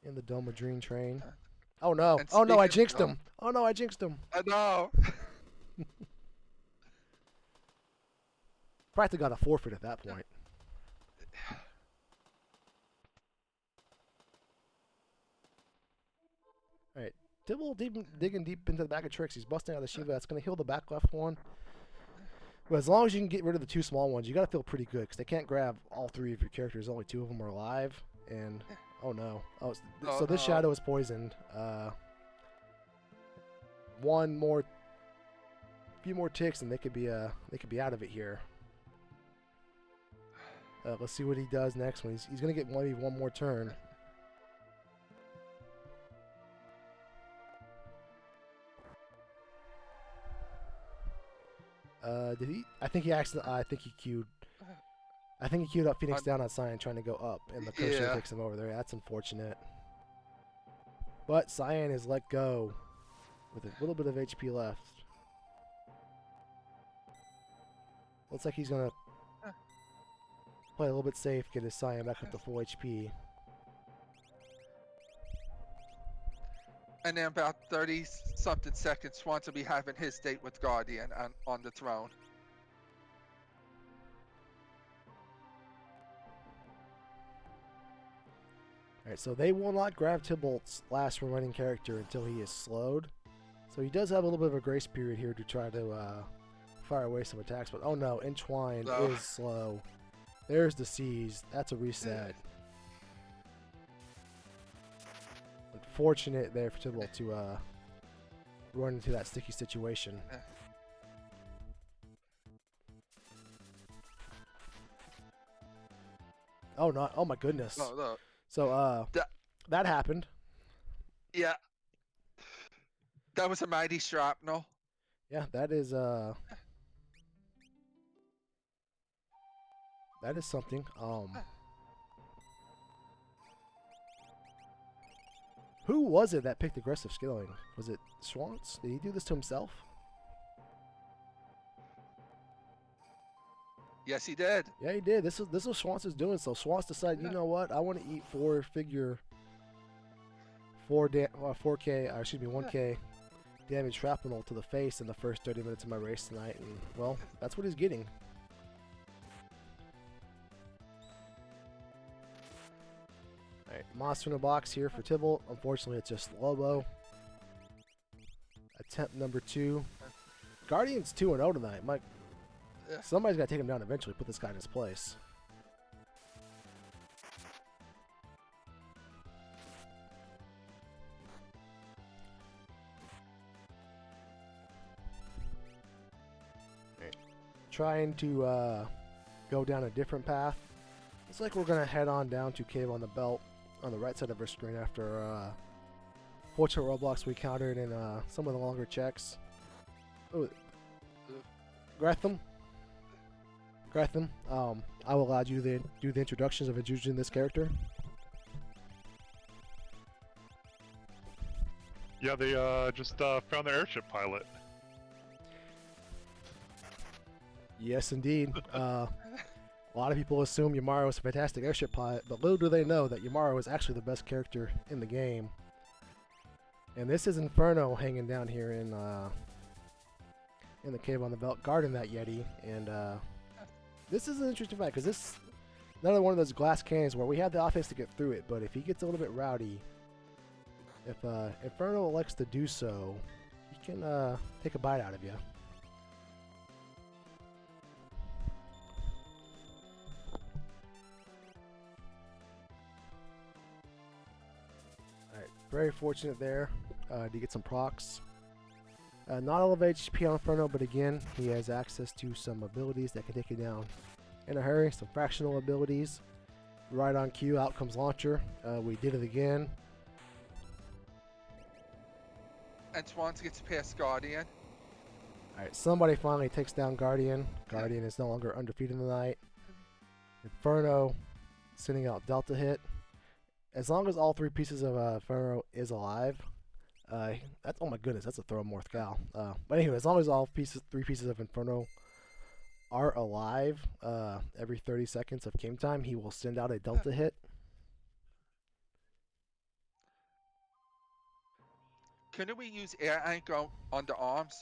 in the Doma Dream Train. Oh no! Oh no! I jinxed him! Oh no! I jinxed him! I know! Practically got a forfeit at that point. Alright, Tybalt digging deep into the back of tricks. He's busting out the Shiva. That's going to heal the back left one. But as long as you can get rid of the 2 small ones, you got to feel pretty good because they can't grab all 3 of your characters. Only 2 of them are alive. And oh no! Oh, so this shadow is poisoned. Few more ticks, and they could be out of it here. Let's see what he does next. When he's gonna get maybe 1 more turn. Did he? I think he queued. I think he queued up Phoenix down on Cyan trying to go up, and the Kosher takes him over there. That's unfortunate. But Cyan is let go with a little bit of HP left. Looks like he's going to play a little bit safe, get his Cyan back up to full HP. And then about 30-something seconds, Schwantz will be having his date with Guardian on the throne. Alright, so they will not grab Tybalt's last remaining character until he is slowed. So he does have a little bit of a grace period here to try to fire away some attacks. But oh no, Entwine is slow. There's the seize. That's a reset. Unfortunate there for Tybalt to run into that sticky situation. Oh no! Oh my goodness! No. So that happened. Yeah. That was a mighty shrapnel. Yeah, that is something. Who was it that picked aggressive skilling? Was it Schwantz? Did he do this to himself? Yes, he did. Yeah, he did. This is what Schwantz is doing. So Schwantz decided, you know what? I want to eat 1K damage shrapnel to the face in the first 30 minutes of my race tonight, and well, that's what he's getting. All right, monster in a box here for Tybalt. Unfortunately, it's just Lobo. Attempt number 2. Guardian's 2-0 tonight. Mike, somebody's got to take him down eventually. Put this guy in his place. Trying to go down a different path. Looks like we're going to head on down to Cave on the Belt on the right side of our screen after fortunate roadblocks we encountered in some of the longer checks. Oh, Gratham, I will allow you to do the introductions of introducing this character. Yeah, they just found their airship pilot. Yes, indeed. A lot of people assume Yamaru is a fantastic airship pilot, but little do they know that Yamaru is actually the best character in the game. And this is Inferno hanging down here in the Cave on the Belt, guarding that Yeti. And this is an interesting fight because this is another one of those glass cannons where we have the offense to get through it, but if he gets a little bit rowdy, if Inferno elects to do so, he can take a bite out of you. Very fortunate there to get some procs. Not all of HP on Inferno, but again, he has access to some abilities that can take you down in a hurry. Some fractional abilities. Right on cue, out comes Launcher. We did it again. And Schwantz gets past Guardian. Alright, somebody finally takes down Guardian. Guardian is no longer undefeated tonight. Inferno sending out Delta Hit. As long as all 3 pieces of Inferno is alive, that's, oh my goodness, that's a throw more Gal. But anyway, as long as all 3 pieces of Inferno are alive, every 30 seconds of game time, he will send out a Delta Hit. Couldn't we use air anchor on the arms?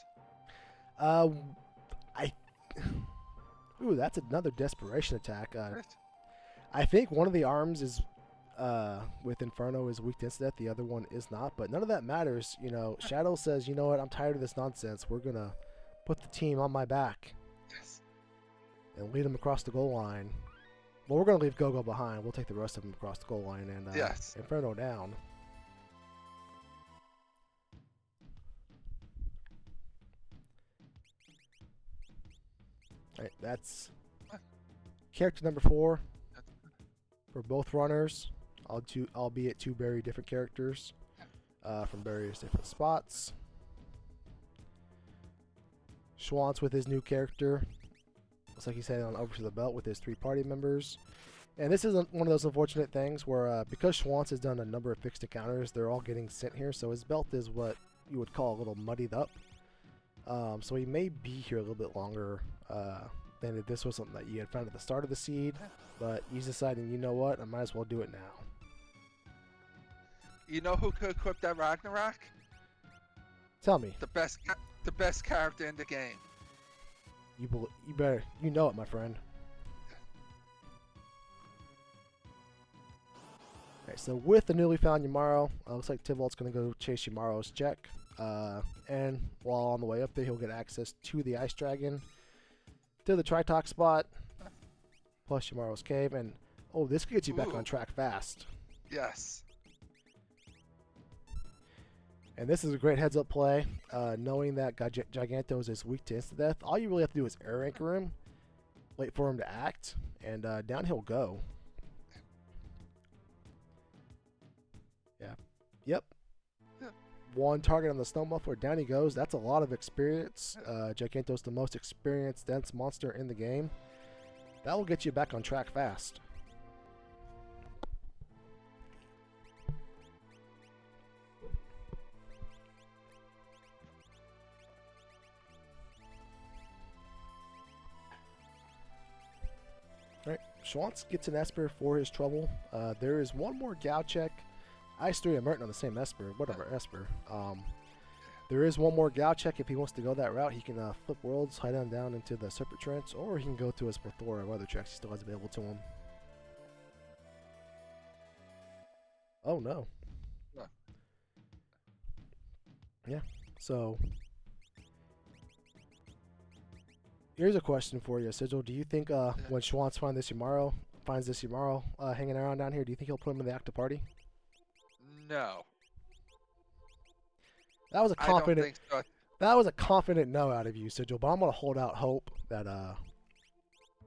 Ooh, that's another desperation attack. I think one of the arms is with Inferno is weak to instant death, the other one is not, but none of that matters. You know, Shadow says, you know what, I'm tired of this nonsense. We're gonna put the team on my back. Yes. And lead them across the goal line. Well, we're gonna leave Gogo behind. We'll take the rest of them across the goal line and yes. Inferno down. Alright, that's character number 4 for both runners. Albeit 2 very different characters from various different spots. Schwantz with his new character. Looks like he's heading on over to the belt with his 3 party members. And this is one of those unfortunate things where because Schwantz has done a number of fixed encounters, they're all getting sent here. So his belt is what you would call a little muddied up. So he may be here a little bit longer than if this was something that you had found at the start of the seed. But he's deciding, you know what, I might as well do it now. You know who could equip that Ragnarok? Tell me. The best character in the game. You better, you know it, my friend. Alright, so with the newly found Yamaru, looks like Tybalt's going to go chase Yamaru's check. And while on the way up there, he'll get access to the Ice Dragon, to the Tritox spot, plus Yamaru's cave, and oh, this could get you back on track fast. Yes. And this is a great heads-up play, knowing that Gigantos is weak to instant death. All you really have to do is air anchor him, wait for him to act, and down he'll go. Yeah. Yep. Yeah. 1 target on the snow muffler, down he goes. That's a lot of experience. Gigantos, the most experienced dense monster in the game. That will get you back on track fast. Alright, Schwantz gets an Esper for his trouble. There is one more Gao check. Ice 3 and Merton on the same Esper. Whatever, Esper. There is one more Gao check if he wants to go that route. He can flip worlds, hide on down into the Serpent Trench, or he can go to his plethora of other checks he still has available to him. Oh no. No. Yeah, so here's a question for you, Sigil. Do you think when Schwantz finds this Yamaro hanging around down here, do you think he'll put him in the active party? No. That was a I don't confident. think so. That was a confident no out of you, Sigil. But I'm gonna hold out hope that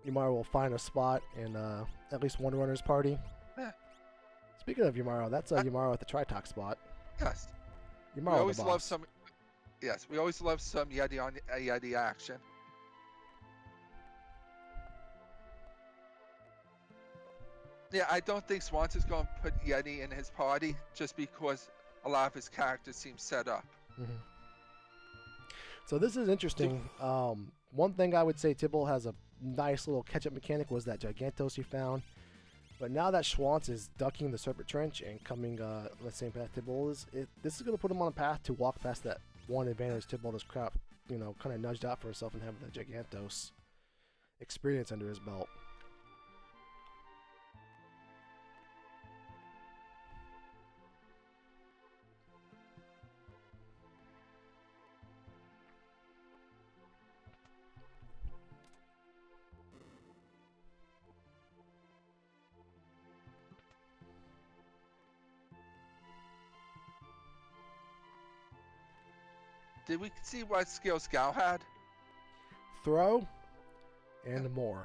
Yamaro will find a spot in at least one runner's party. Eh. Speaking of Yamaro, that's Yamaro at the Tritox spot. Yes. We Yamaro always the love boss. some. Yes, we always love some Yeti on Yeti action. Yeah, I don't think Swans is going to put Yeti in his party just because a lot of his characters seem set up. Mm-hmm. So this is interesting. One thing I would say Tibble has a nice little catch-up mechanic was that Gigantos you found. But now that Schwantz is ducking the Serpent Trench and coming the same path Tibble is, this is going to put him on a path to walk past that one advantage Tibble has kind of nudged out for himself and have the Gigantos experience under his belt. Did we see what skills Gal had? Throw and morph.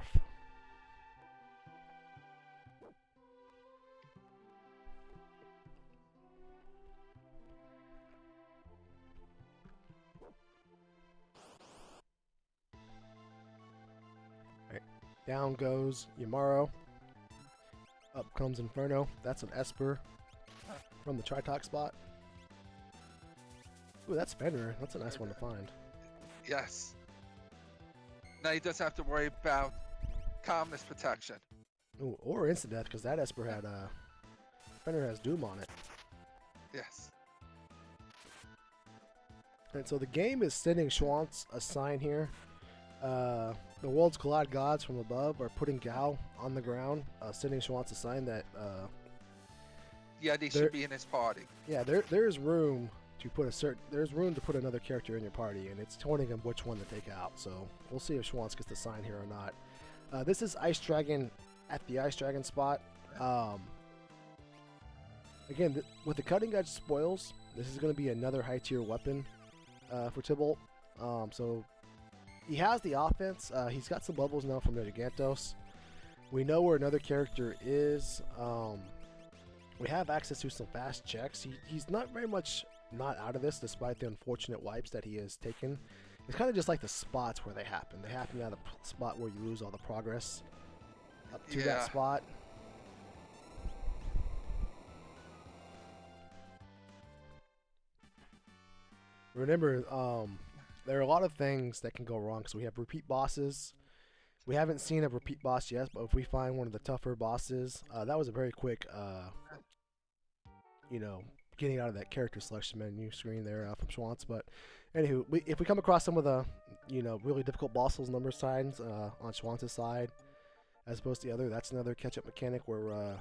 Right. Down goes Yamaro. Up comes Inferno. That's an Esper from the Tritox spot. Ooh, that's Fenrir. That's a nice one to find. Yes. Now he doesn't have to worry about calmness protection. Ooh, or instant death, because that Esper had Fenrir has Doom on it. Yes. And so the game is sending Schwantz a sign here. The world's collide gods from above are putting Gao on the ground, sending Schwantz a sign that Yeti should be in his party. yeah, there's room to put another character in your party, and it's telling him which one to take out. So we'll see if Schwantz gets the sign here or not. This is Ice Dragon at the Ice Dragon spot. Again, with the cutting edge spoils, this is going to be another high tier weapon for Tybalt. So he has the offense. He's got some levels now from the Gigantos. We know where another character is. We have access to some fast checks. He's not very much not out of this, despite the unfortunate wipes that he has taken. It's kind of just like the spots where they happen. They happen at a spot where you lose all the progress up to that spot. Remember, there are a lot of things that can go wrong because we have repeat bosses. We haven't seen a repeat boss yet, but if we find one of the tougher bosses, that was a very quick, getting out of that character selection menu screen there from Schwantz. But anywho, if we come across some of the, really difficult bosses number signs on Schwantz's side, as opposed to the other, that's another catch-up mechanic where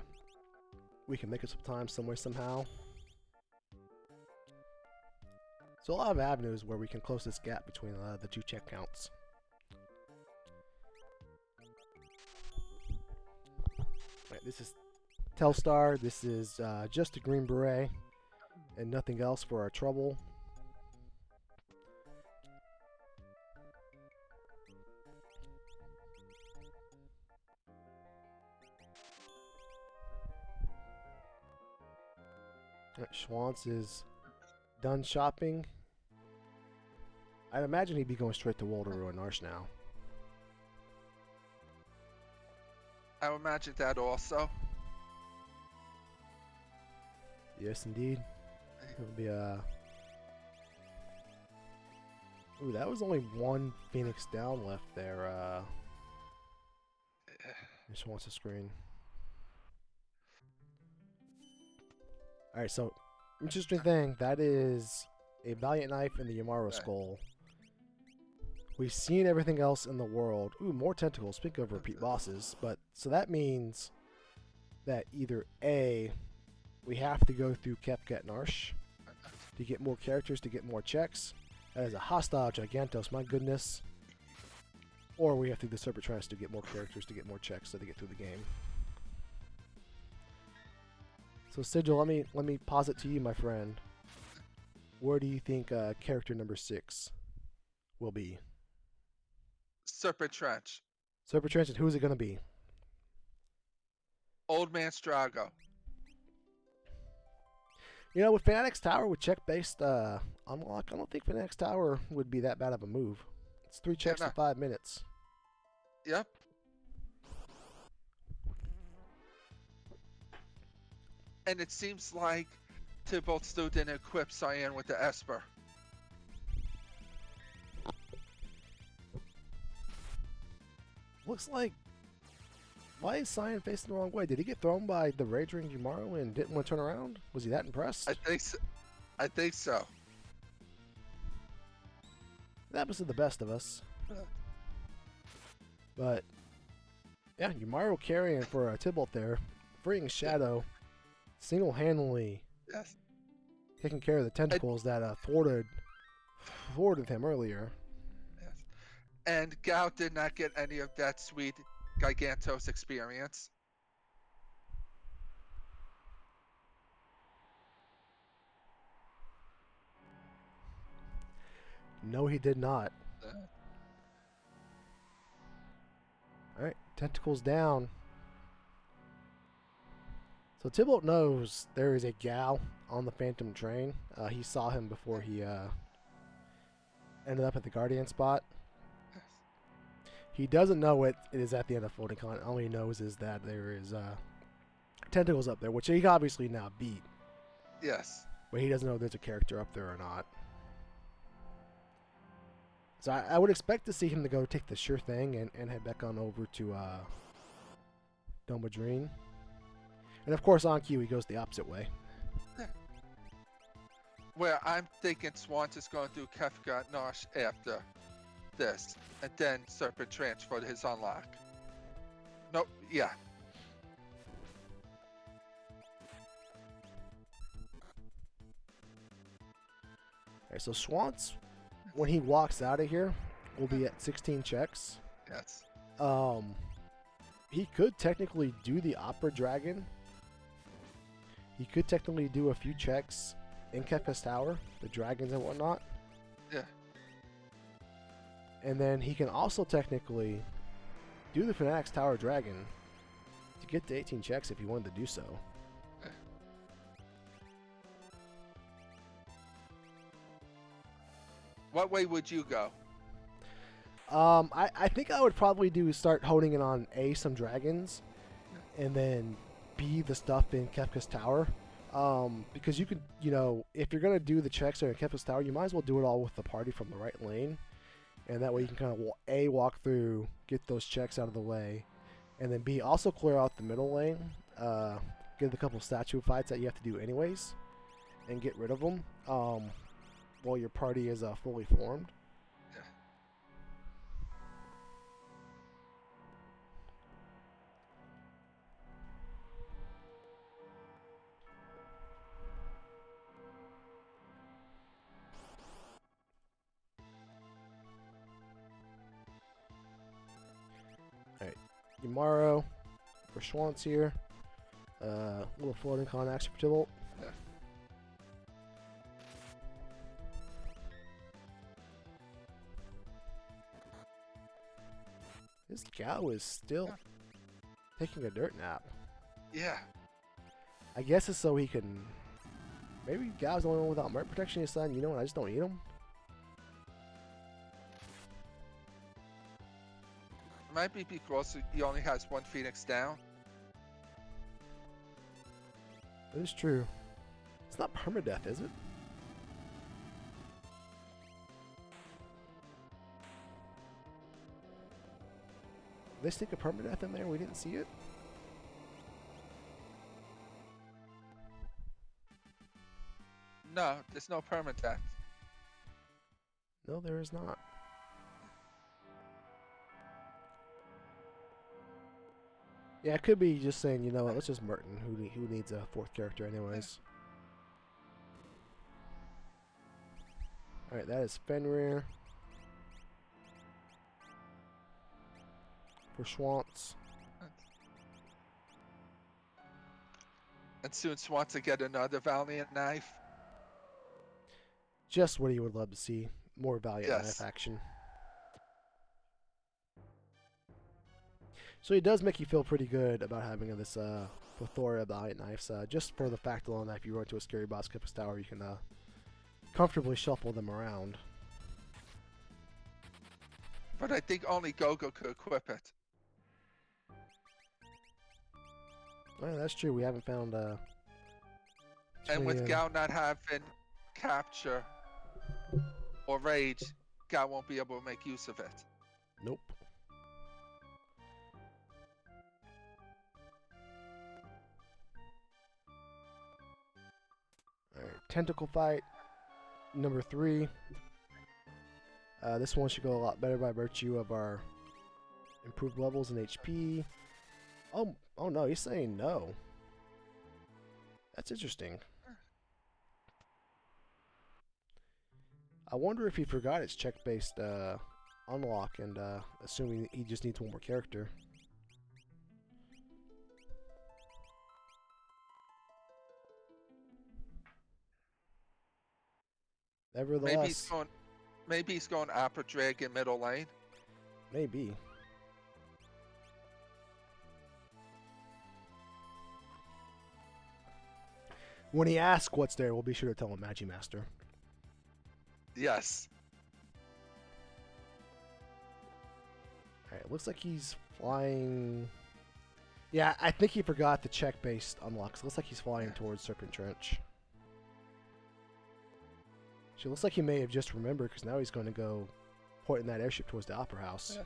we can make it some time somewhere somehow. So a lot of avenues where we can close this gap between the two check counts. Right, this is Telstar. This is just a green beret and nothing else for our trouble. Right, Schwantz is done shopping. I'd imagine he'd be going straight to Walder and Arsh now. I would imagine that also. Yes, indeed. It'll be Ooh, that was only one Phoenix down left there. Just wants a screen. Alright, so interesting thing, that is a Valiant Knife in the Yamaru Right. skull. We've seen everything else in the world. Ooh, more tentacles. Speak of repeat bosses. But so that means that either A, we have to go through Kefka and Narsh to get more characters, to get more checks. That is a hostile Gigantos, my goodness. Or we have to do the Serpent Trance to get more characters, to get more checks, so to get through the game. So Sigil, let me pause it to you, my friend. Where do you think character number 6 will be? Serpent Trench. Serpent Trance, and who is it going to be? Old Man Strago. You know, with Fanatics Tower, with check-based unlock, I don't think Fanatics Tower would be that bad of a move. It's 3 checks no. in 5 minutes. Yep. And it seems like Tybalt still didn't equip Cyan with the Esper. Looks like... Why is Cyan facing the wrong way? Did he get thrown by the Rage Ring Yamaru and didn't want to turn around? Was he that impressed? I think so. I think so. That happens to the best of us. But, yeah, Yamaru carrying for Tybalt there. Freeing Shadow. Single-handedly Yes. taking care of the tentacles that thwarted him earlier. Yes. And Gao did not get any of that sweet Gigantos experience. No, he did not. Uh, Alright, tentacles down. So Tybalt knows there is a Gao on the Phantom train. He saw him before he ended up at the Guardian spot. yes. He doesn't know it is at the end of Floating Con. All he knows is that there is tentacles up there, which he obviously now beat. Yes. But he doesn't know if there's a character up there or not. So I would expect to see him to go take the sure thing and head back on over to Doma Dream. And of course, on cue, he goes the opposite way. Where I'm thinking Swans is going to do Kefka Nosh after this, and then Serpent Trench for his unlock. Nope, yeah. Alright, so Swans, when he walks out of here, will be at 16 checks. Yes. He could technically do the Opera Dragon. He could technically do a few checks in Kefka's Tower, the dragons and whatnot. Yeah. And then he can also technically do the Fanatics Tower Dragon to get to 18 checks if he wanted to do so. What way would you go? I think I would probably start honing in on A, some dragons, and then B, the stuff in Kefka's Tower. Because you could, if you're going to do the checks in Kefka's Tower, you might as well do it all with the party from the right lane. And that way you can kind of, walk through, get those checks out of the way, and then B, also clear out the middle lane, get a couple statue fights that you have to do anyways, and get rid of them while your party is fully formed. Yamaru for Schwantz here. Little floating con action for Tybalt. Yeah. This Gao is still taking a dirt nap. Yeah. I guess it's so he can... Maybe Gao's the only one without merit protection. He's saying, you know what, I just don't need him. Might be because he only has one Phoenix down. That is true. It's not permadeath, is it? they stick a permadeath in there and we didn't see it? No, there's no permadeath. No, there is not. Yeah, it could be just saying, you know what, let's just Merton, who needs a fourth character anyways. Alright, that is Fenrir. For Schwantz. And soon wants to get another Valiant knife. Just what he would love to see. More Valiant Yes. Knife action. So it does make you feel pretty good about having this plethora Valiant Knives. Just for the fact alone that if you run into a scary boss Kefka tower, you can comfortably shuffle them around. But I think only Gogo could equip it. Well, that's true. We haven't found. And with Julian. Gao not having capture or rage, Gao won't be able to make use of it. Nope. Alright, tentacle fight number 3. This one should go a lot better by virtue of our improved levels in HP. Oh no, he's saying no. That's interesting. I wonder if he forgot its check-based unlock and assuming he just needs one more character. Nevertheless, Maybe he's going Opera Dragon middle lane. maybe. When he asks what's there, we'll be sure to tell him Magimaster. Yes. Alright, looks like he's flying. Yeah, I think he forgot the check-based unlocks. Looks like he's flying towards Serpent Trench. She looks like he may have just remembered because now he's going to go pointing that airship towards the Opera House. Yeah.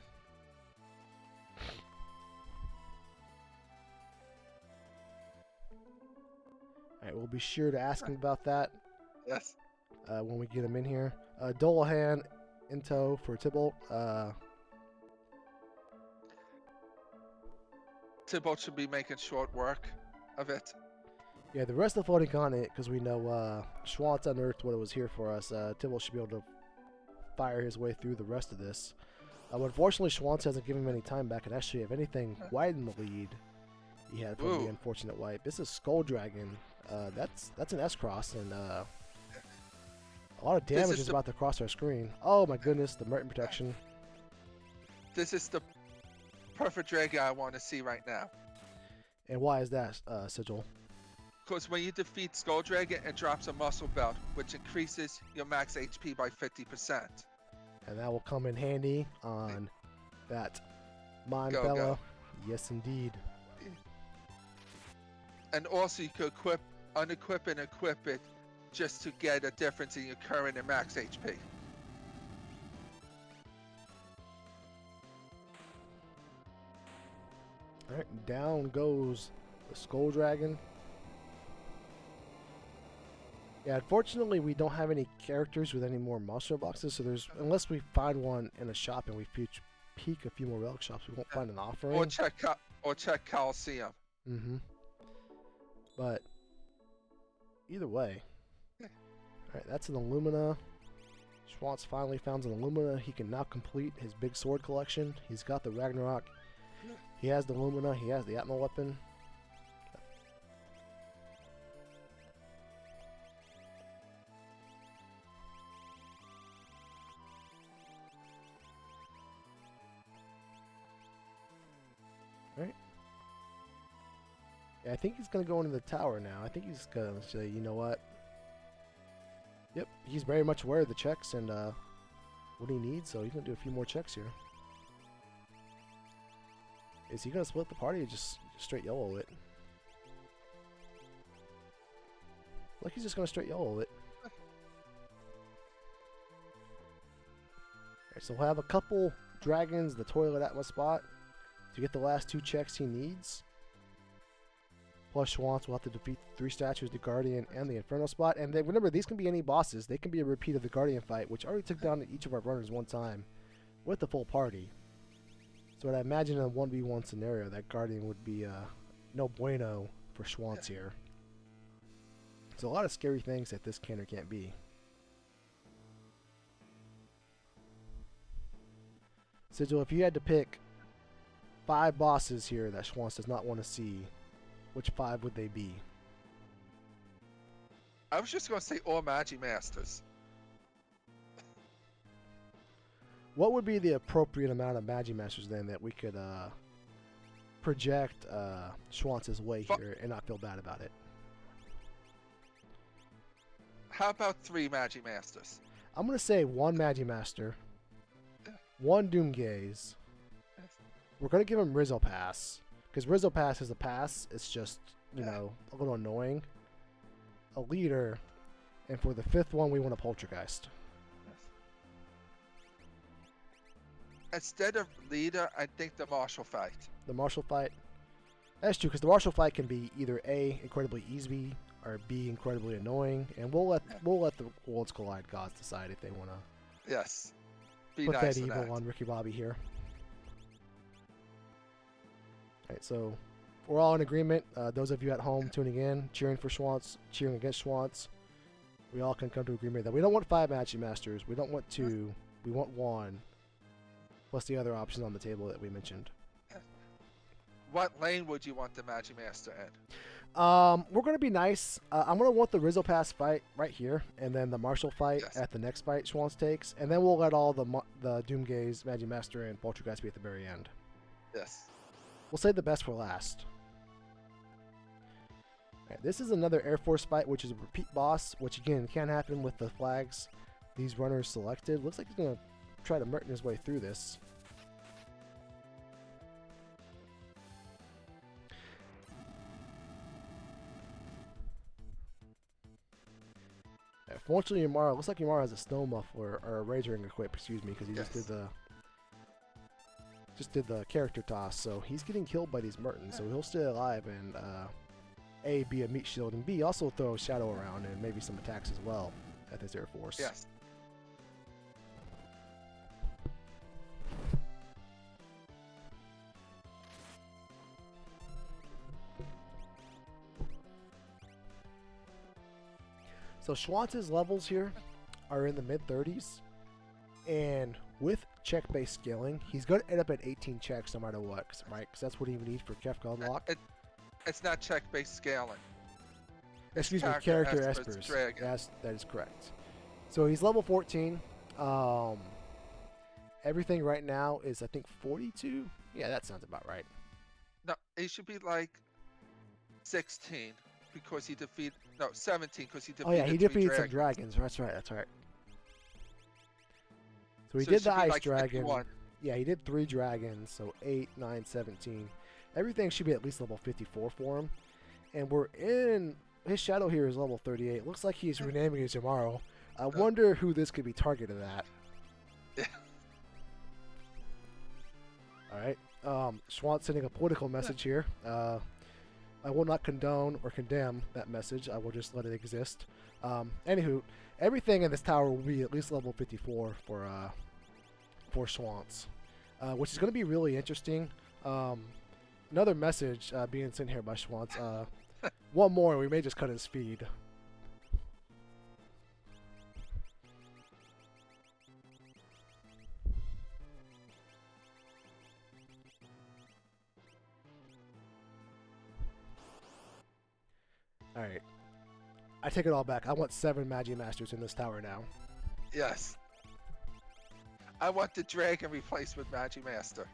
Alright, we'll be sure to ask him about that Yes. when we get him in here. Dolahan in tow for Tybalt. Tybalt should be making short work of it. Yeah, the rest of the floating continent, because we know Schwantz unearthed what it was here for us. Tybalt should be able to fire his way through the rest of this. But unfortunately, Schwantz hasn't given him any time back, and actually, if anything, widened the lead he had from the unfortunate wipe. This is Skull Dragon. That's an S-Cross, and a lot of damage is about to cross our screen. Oh my goodness, the Merton protection. This is the perfect dragon I want to see right now. And why is that, Sigil? Because when you defeat Skull Dragon, it drops a muscle belt, which increases your max HP by 50%. And that will come in handy on that Mind Go, Fella. go. Yes, indeed. And also you could unequip and equip it just to get a difference in your current and max HP. Alright, down goes the Skull Dragon. Yeah, unfortunately we don't have any characters with any more monster boxes, so unless we find one in a shop and we peek a few more relic shops, we won't find an offering. Or check Coliseum. Mm-hmm. But either way. Alright, that's an Illumina. Schwantz finally found an Illumina. He can now complete his big sword collection. He's got the Ragnarok. He has the Illumina. He has the Atma weapon. Alright. Yeah, I think he's going to go into the tower now. I think he's going to say, you know what? Yep, he's very much aware of the checks and what he needs, so he's going to do a few more checks here. Is he going to split the party or just straight yellow it? Like he's just going to straight yellow it. Alright, so we'll have a couple dragons, the toilet at my spot. To get the last 2 checks he needs, plus Schwantz will have to defeat 3 statues, the Guardian and the Inferno spot. And then remember, these can be any bosses. They can be a repeat of the Guardian fight, which already took down each of our runners one time with the full party. So I'd imagine in a 1v1 scenario, that Guardian would be no bueno for Schwantz here. There's a lot of scary things that this can or can't be. Sigil, if you had to pick 5 bosses here that Schwantz does not want to see, which 5 would they be? I was just going to say all Magi Masters. What would be the appropriate amount of Magi Masters then that we could project Schwantz's way here and not feel bad about it? How about 3 Magi Masters? I'm going to say 1 Magi Master, 1 Doomgaze. We're going to give him Rizzo Pass, because Rizzo Pass is a pass. It's just, you know, a little annoying. A leader, and for the 5th one, we want a Poltergeist. Instead of leader, I think the martial fight. The martial fight? That's true, because the martial fight can be either A, incredibly easy, or B, incredibly annoying, and we'll let the Worlds Collide gods decide if they want to Yes. Be put nice that to evil that. on Ricky Bobby here. Alright, so we're all in agreement. Those of you at home tuning in, cheering for Schwantz, cheering against Schwantz, we all can come to agreement that we don't want 5 Magi Masters, we don't want 2, we want 1, plus the other options on the table that we mentioned. What lane would you want the Magi Master in? We're going to be nice. I'm going to want the Rizzo Pass fight right here, and then the Marshall fight Yes. at the next fight Schwantz takes, and then we'll let all the Doomgaze, Magi Master, and Poltergeist be at the very end. Yes. We'll save the best for last. Alright, this is another Air Force fight, which is a repeat boss, which again can happen with the flags these runners selected. Looks like he's going to try to Merton his way through this. Fortunately, Yamara, looks like Yamara has a snow muffler or a rage ring equipped, excuse me, because he just did the character toss. So he's getting killed by these Mertens, so he'll stay alive and A, be a meat shield, and B, also throw shadow around and maybe some attacks as well at this Air Force. Yes. So Schwantz's levels here are in the mid-30s, and with check-based scaling, he's going to end up at 18 checks no matter what, right? Because that's what he needs for Kefka unlock. It's not check-based scaling. Excuse me, character Esper's espers. dragon. Yes, that is correct. So he's level 14. Everything right now is, I think, 42. Yeah, that sounds about right. No, it should be like 16 because he defeated. No, 17 because he defeated. Oh yeah, he 3 defeated some dragons. dragons. That's right. That's right. So he So did it the should be ice like dragon. 51. Yeah, he did 3 dragons. So 8, 9, 17. Everything should be at least level 54 for him. And we're in. His shadow here is level 38. Looks like he's renaming his tomorrow. I wonder who this could be targeted at. Yeah. All right. Schwantz sending a political message here. I will not condone or condemn that message. I will just let it exist. Anywho, everything in this tower will be at least level 54 for Schwantz, which is going to be really interesting. Another message being sent here by Schwantz. One more, we may just cut his feed. Alright. I take it all back. I want 7 Magi Masters in this tower now. Yes. I want the dragon replaced with Magi Master.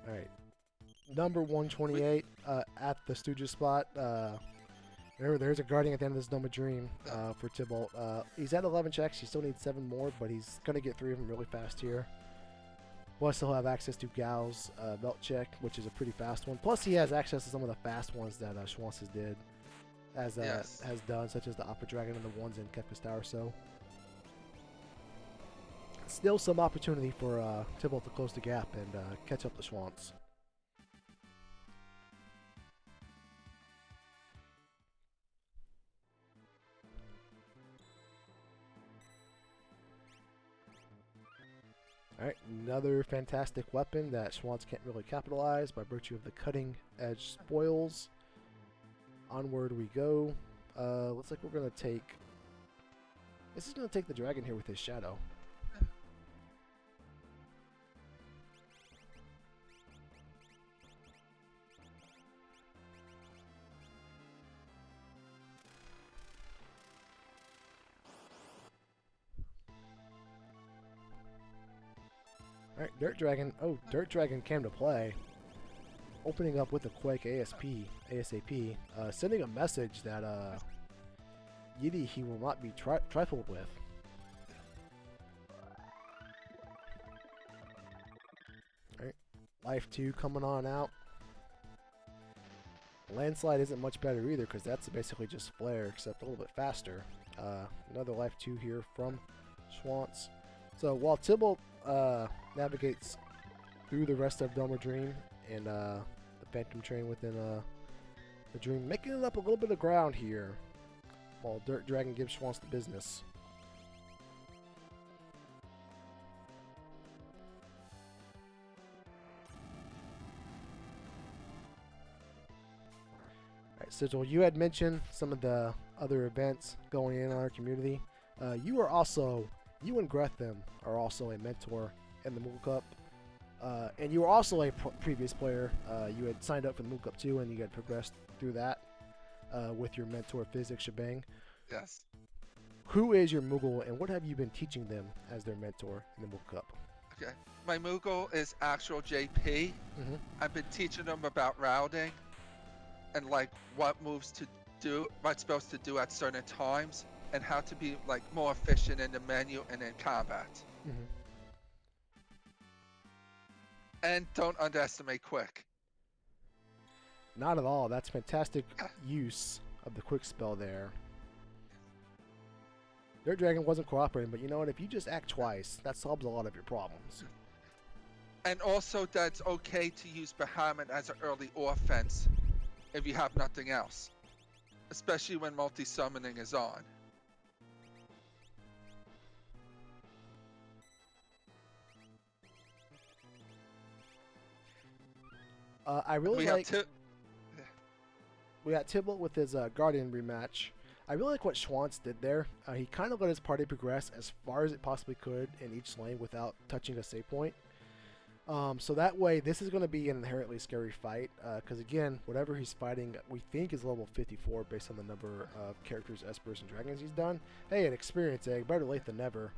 Alright. Number 128 at the Stooges spot. There's a Guardian at the end of this Doma Dream for Tybalt. He's at 11 checks. He still needs 7 more, but he's going to get 3 of them really fast here. Plus, he'll have access to Gal's belt check, which is a pretty fast one. Plus, he has access to some of the fast ones that Schwantz's did. Yes. has done, such as the Opera Dragon and the ones in Kefka's Tower. So still some opportunity for Tybalt to close the gap and catch up the Schwantz. Alright, another fantastic weapon that Schwantz can't really capitalize by virtue of the cutting edge spoils. Onward we go. Looks like we're going to take... This is going to take the dragon here with his shadow. Alright, Dirt Dragon. Oh, Dirt Dragon came to play. Opening up with a Quake ASAP. Sending a message that Yiddy he will not be trifled with. Alright, Life 2 coming on out. Landslide isn't much better either because that's basically just Flare except a little bit faster. Another Life 2 here from Schwantz. So while Tybalt navigates through the rest of Doma Dream and the Phantom Train within the Dream, making it up a little bit of ground here, while Dirt Dragon gives Schwantz the business. Alright, Sigil, you had mentioned some of the other events going in our community. You and Gretham are also a mentor in the Moogle Cup. And you were also a previous player. You had signed up for the Moogle Cup too, and you had progressed through that with your mentor, Physics Shebang. Yes. Who is your Moogle, and what have you been teaching them as their mentor in the Moogle Cup? Okay. My Moogle is actual JP. I've been teaching them about routing and like what moves to do, what's supposed to do at certain times, and how to be like more efficient in the menu and in combat. And don't underestimate Quick. Not at all. That's fantastic use of the quick spell there. Dirt Dragon wasn't cooperating, but you know what? If you just act twice, that solves a lot of your problems. And also that's okay to use Bahamut as an early offense if you have nothing else. Especially when multi-summoning is on. I really like... We got Yeah. Tybalt with his Guardian rematch. I really like what Schwantz did there. He kind of let his party progress as far as it possibly could in each lane without touching a save point. So that way, this is going to be an inherently scary fight. Because again, whatever he's fighting, we think is level 54 based on the number of characters, espers, and dragons he's done. Hey, an experience egg. Better late than never.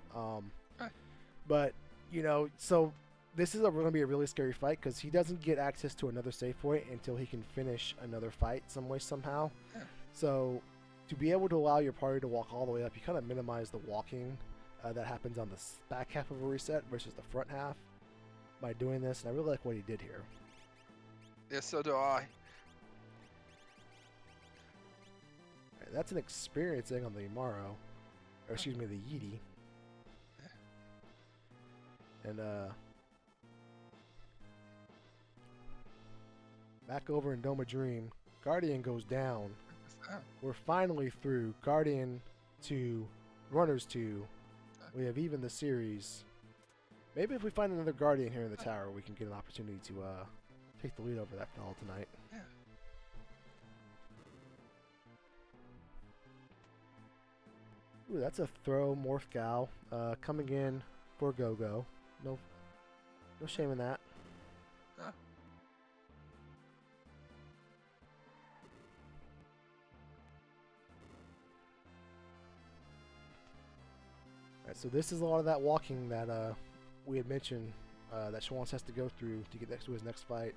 But, you know, so this is going to be a really scary fight because he doesn't get access to another save point until he can finish another fight some way, somehow. Yeah. So to be able to allow your party to walk all the way up, you kind of minimize the walking that happens on the back half of a reset versus the front half by doing this. And I really like what he did here. Yeah, so do I. Right, that's an experience egg on the Imaro. Or excuse me, the Yeeti. And back over in Doma Dream, Guardian goes down. We're finally through Guardian 2, Runners 2. We have even the series. Maybe if we find another Guardian here in the tower, we can get an opportunity to take the lead over that fellow tonight. Yeah. Ooh, that's a throw, Morph Gal, coming in for Go-Go. No shame in that. Huh. Alright, so this is a lot of that walking that we had mentioned that Schwantz has to go through to get next to his next fight.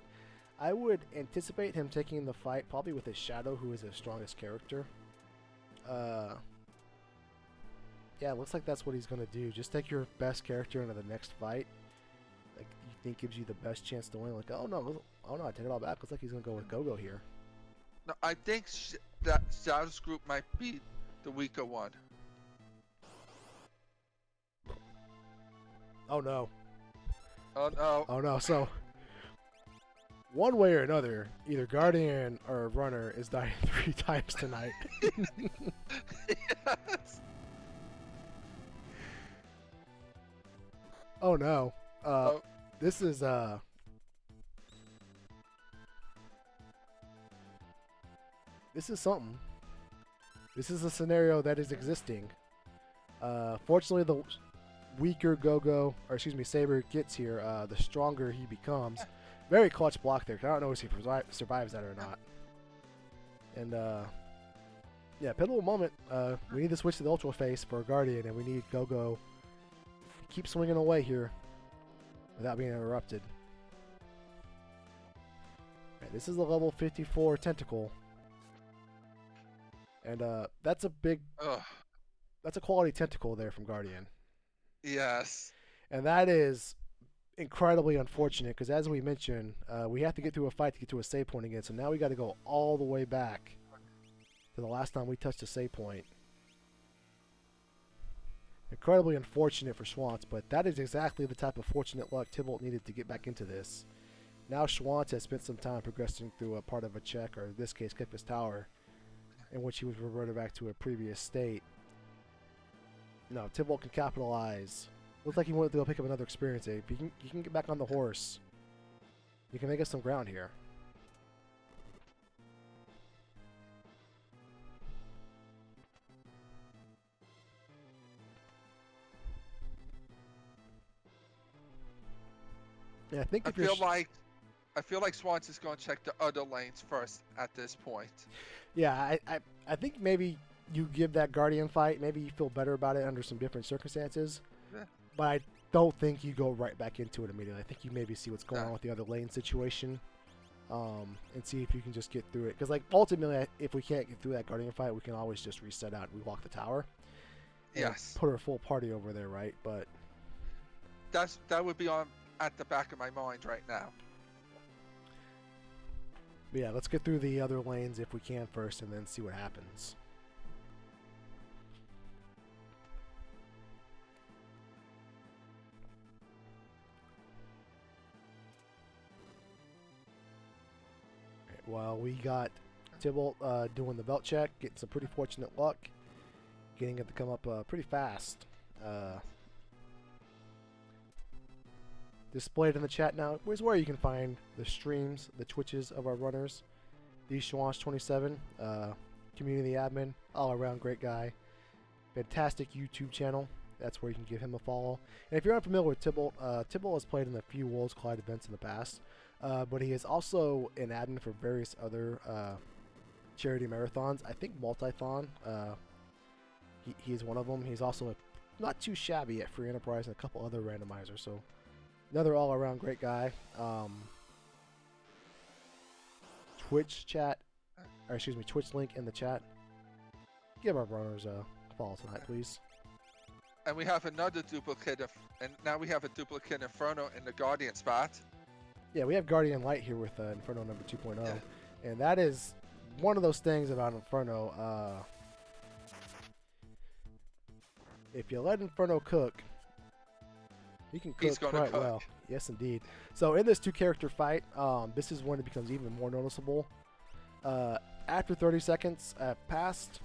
I would anticipate him taking the fight probably with his Shadow, who is his strongest character. Yeah, it looks like that's what he's going to do. Just take your best character into the next fight. Like, you think gives you the best chance to win. Like, oh no, I take it all back. Looks like he's going to go with Go-Go here. No, I think Zhao's group might be the weaker one. Oh no. Oh no. Oh no. So, one way or another, either Guardian or Runner is dying 3 times tonight. Yes. Oh no. Oh. This is This is something. This is a scenario that is existing. Fortunately, the weaker Go-Go, or excuse me, Saber gets here, the stronger he becomes. Very clutch block there. I don't know if he survives that or not. And yeah, pivotal moment. We need to switch to the Ultra Face for Guardian, and we need Go-Go to keep swinging away here without being interrupted. Okay, this is the level 54 Tentacle. And that's a big, Ugh. that's a quality Tentacle there from Guardian. Yes. And that is incredibly unfortunate because, as we mentioned, we have to get through a fight to get to a save point again. So now we got to go all the way back to the last time we touched a save point. Incredibly unfortunate for Schwantz, but that is exactly the type of fortunate luck Tybalt needed to get back into this. Now Schwantz has spent some time progressing through a part of a check, or in this case, Kefka's Tower, in which he was reverted back to a previous state. No, Tybalt can capitalize. Looks like he wanted to go pick up another experience aid. If you can get back on the horse, you can make us some ground here. Yeah, I think I if you're feel like Swans is going to check the other lanes first at this point. yeah, I think maybe you give that Guardian fight, maybe you feel better about it under some different circumstances. Yeah. But I don't think you go right back into it immediately. I think you maybe see what's going No. on with the other lane situation, and see if you can just get through it. Because like ultimately, if we can't get through that Guardian fight, we can always just reset out and rewalk the tower. And Yes. put our full party over there, right? But That would be on at the back of my mind right now. yeah, let's get through the other lanes if we can first, and then see what happens. Well, we got Tybalt doing the belt check, getting some pretty fortunate luck, getting it to come up pretty fast. Displayed in the chat now is where you can find the streams, the Twitches of our runners. The Schwanz27, community admin, all around great guy. Fantastic YouTube channel. That's where you can give him a follow. And if you're unfamiliar with Tybalt, Tybalt has played in a few Worlds Collide events in the past. But he is also an admin for various other charity marathons. I think Multithon. He is one of them. He's also not too shabby at Free Enterprise and a couple other randomizers. So another all-around great guy. Twitch chat, or excuse me, Twitch link in the chat. Give our runners a follow tonight, please. And we have another duplicate and now we have a duplicate Inferno in the Guardian spot. Yeah, we have Guardian Light here with Inferno number 2.0, Yeah. and that is one of those things about Inferno. If you let Inferno cook, he can He's cook gonna quite cook. well. Yes, indeed. So in this two-character fight, this is when it becomes even more noticeable. After 30 seconds have passed,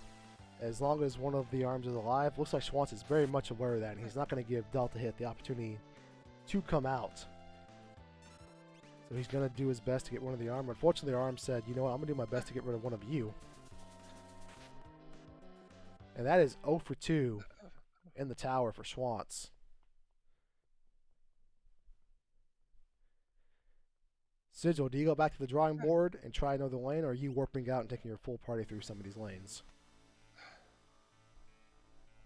as long as one of the arms is alive, looks like Schwantz is very much aware of that, and he's not going to give Delta Hit the opportunity to come out. So he's going to do his best to get one of the arm. Unfortunately, the arm said, you know what, I'm going to do my best to get rid of one of you. And that is 0 for 2 in the tower for Schwantz. Sigil, do you go back to the drawing board and try another lane, or are you warping out and taking your full party through some of these lanes?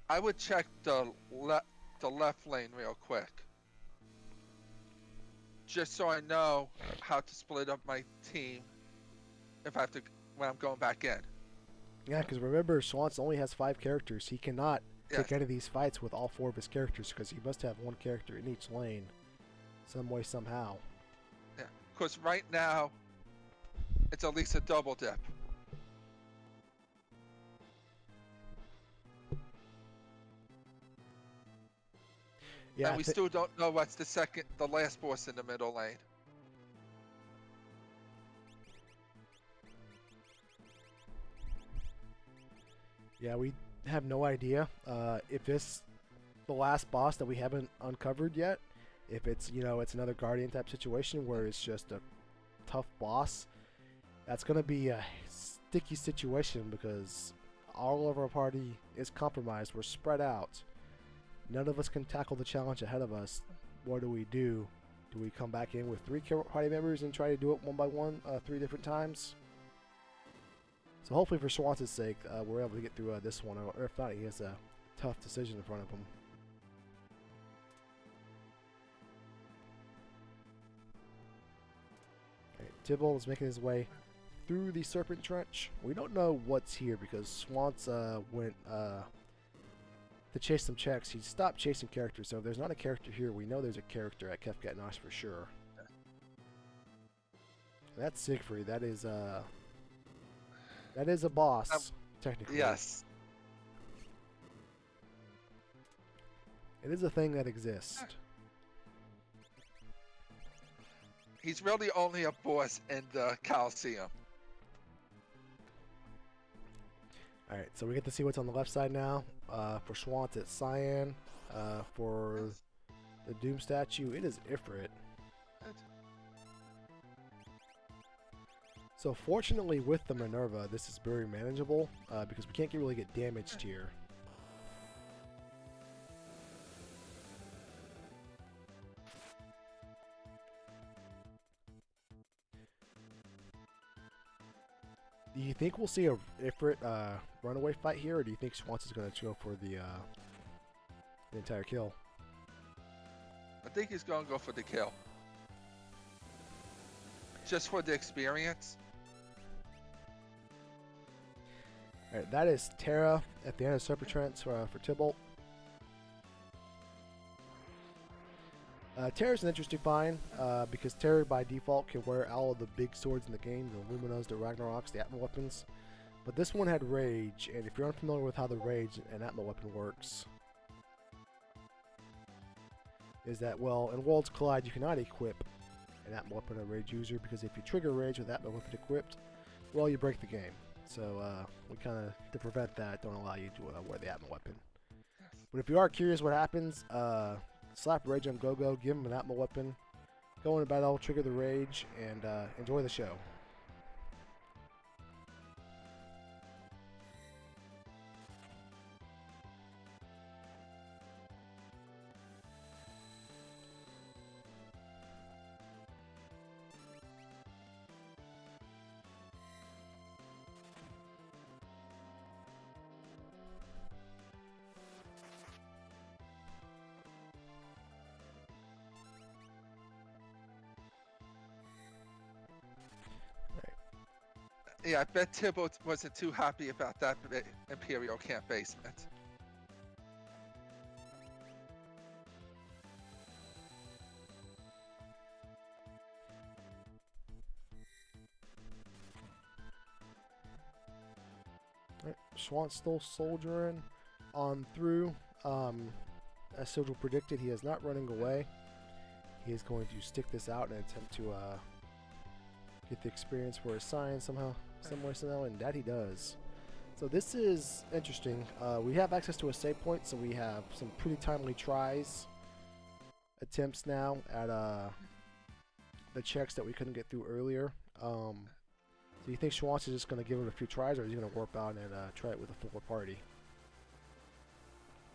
I would check the left lane real quick. Just so I know how to split up my team if I have to when I'm going back in. Yeah, because remember, Schwantz only has 5 characters. He cannot take any of these fights with all 4 of his characters because he must have one character in each lane some way, somehow. Yeah, because right now it's at least a double dip. Yeah, And we still don't know what's the last boss in the middle lane. yeah, we have no idea if this the last boss that we haven't uncovered yet. If it's it's another Guardian type situation where it's just a tough boss. That's gonna be a sticky situation because all of our party is compromised. We're spread out. None of us can tackle the challenge ahead of us. What do we do? Do we come back in with 3 party members and try to do it one by one 3 different times? So hopefully for Schwantz's sake, we're able to get through this one. Or if not, he has a tough decision in front of him. Okay, Tybalt is making his way through the Serpent Trench. We don't know what's here because Schwantz went to chase some checks. He stopped chasing characters, so if there's not a character here, we know there's a character at Kefka and Nosh for sure. That's Siegfried. That is a boss, technically. Yes. It is a thing that exists. He's really only a boss in the Coliseum. Alright, so we get to see what's on the left side now. For Schwantz, it's Cyan. For the Doom statue, it is Ifrit. So fortunately with the Minerva, this is very manageable because we can't really get damaged here. Do you think we'll see a Ifrit runaway fight here, or do you think Schwantz is going to go for the entire kill? I think he's going to go for the kill. Just for the experience. Alright, that is Terra at the end of Serpent Trench for Tybalt. Terra's an interesting find because Terra by default can wear all of the big swords in the game, the Luminos, the Ragnaroks, the Atma weapons. But this one had Rage, and if you're unfamiliar with how the Rage and Atma weapon works, is that, well, in Worlds Collide you cannot equip an Atma weapon or Rage user because if you trigger Rage with Atma weapon equipped, well, you break the game. So we kind of, to prevent that, don't allow you to wear the Atma weapon. But if you are curious what happens, slap Rage on Go-Go, give him an Atma weapon, go into battle, trigger the Rage, and enjoy the show. Yeah, I bet Tybalt wasn't too happy about that Imperial camp basement. Right, Schwantz still soldiering on through. As Sigil predicted, he is not running away. He is going to stick this out and attempt to get the experience for his sign somehow, and that he does. So this is interesting. We have access to a save point, so we have some pretty timely attempts now at the checks that we couldn't get through earlier. Do you think Schwantz is just going to give it a few tries, or is he going to warp out and try it with a full party?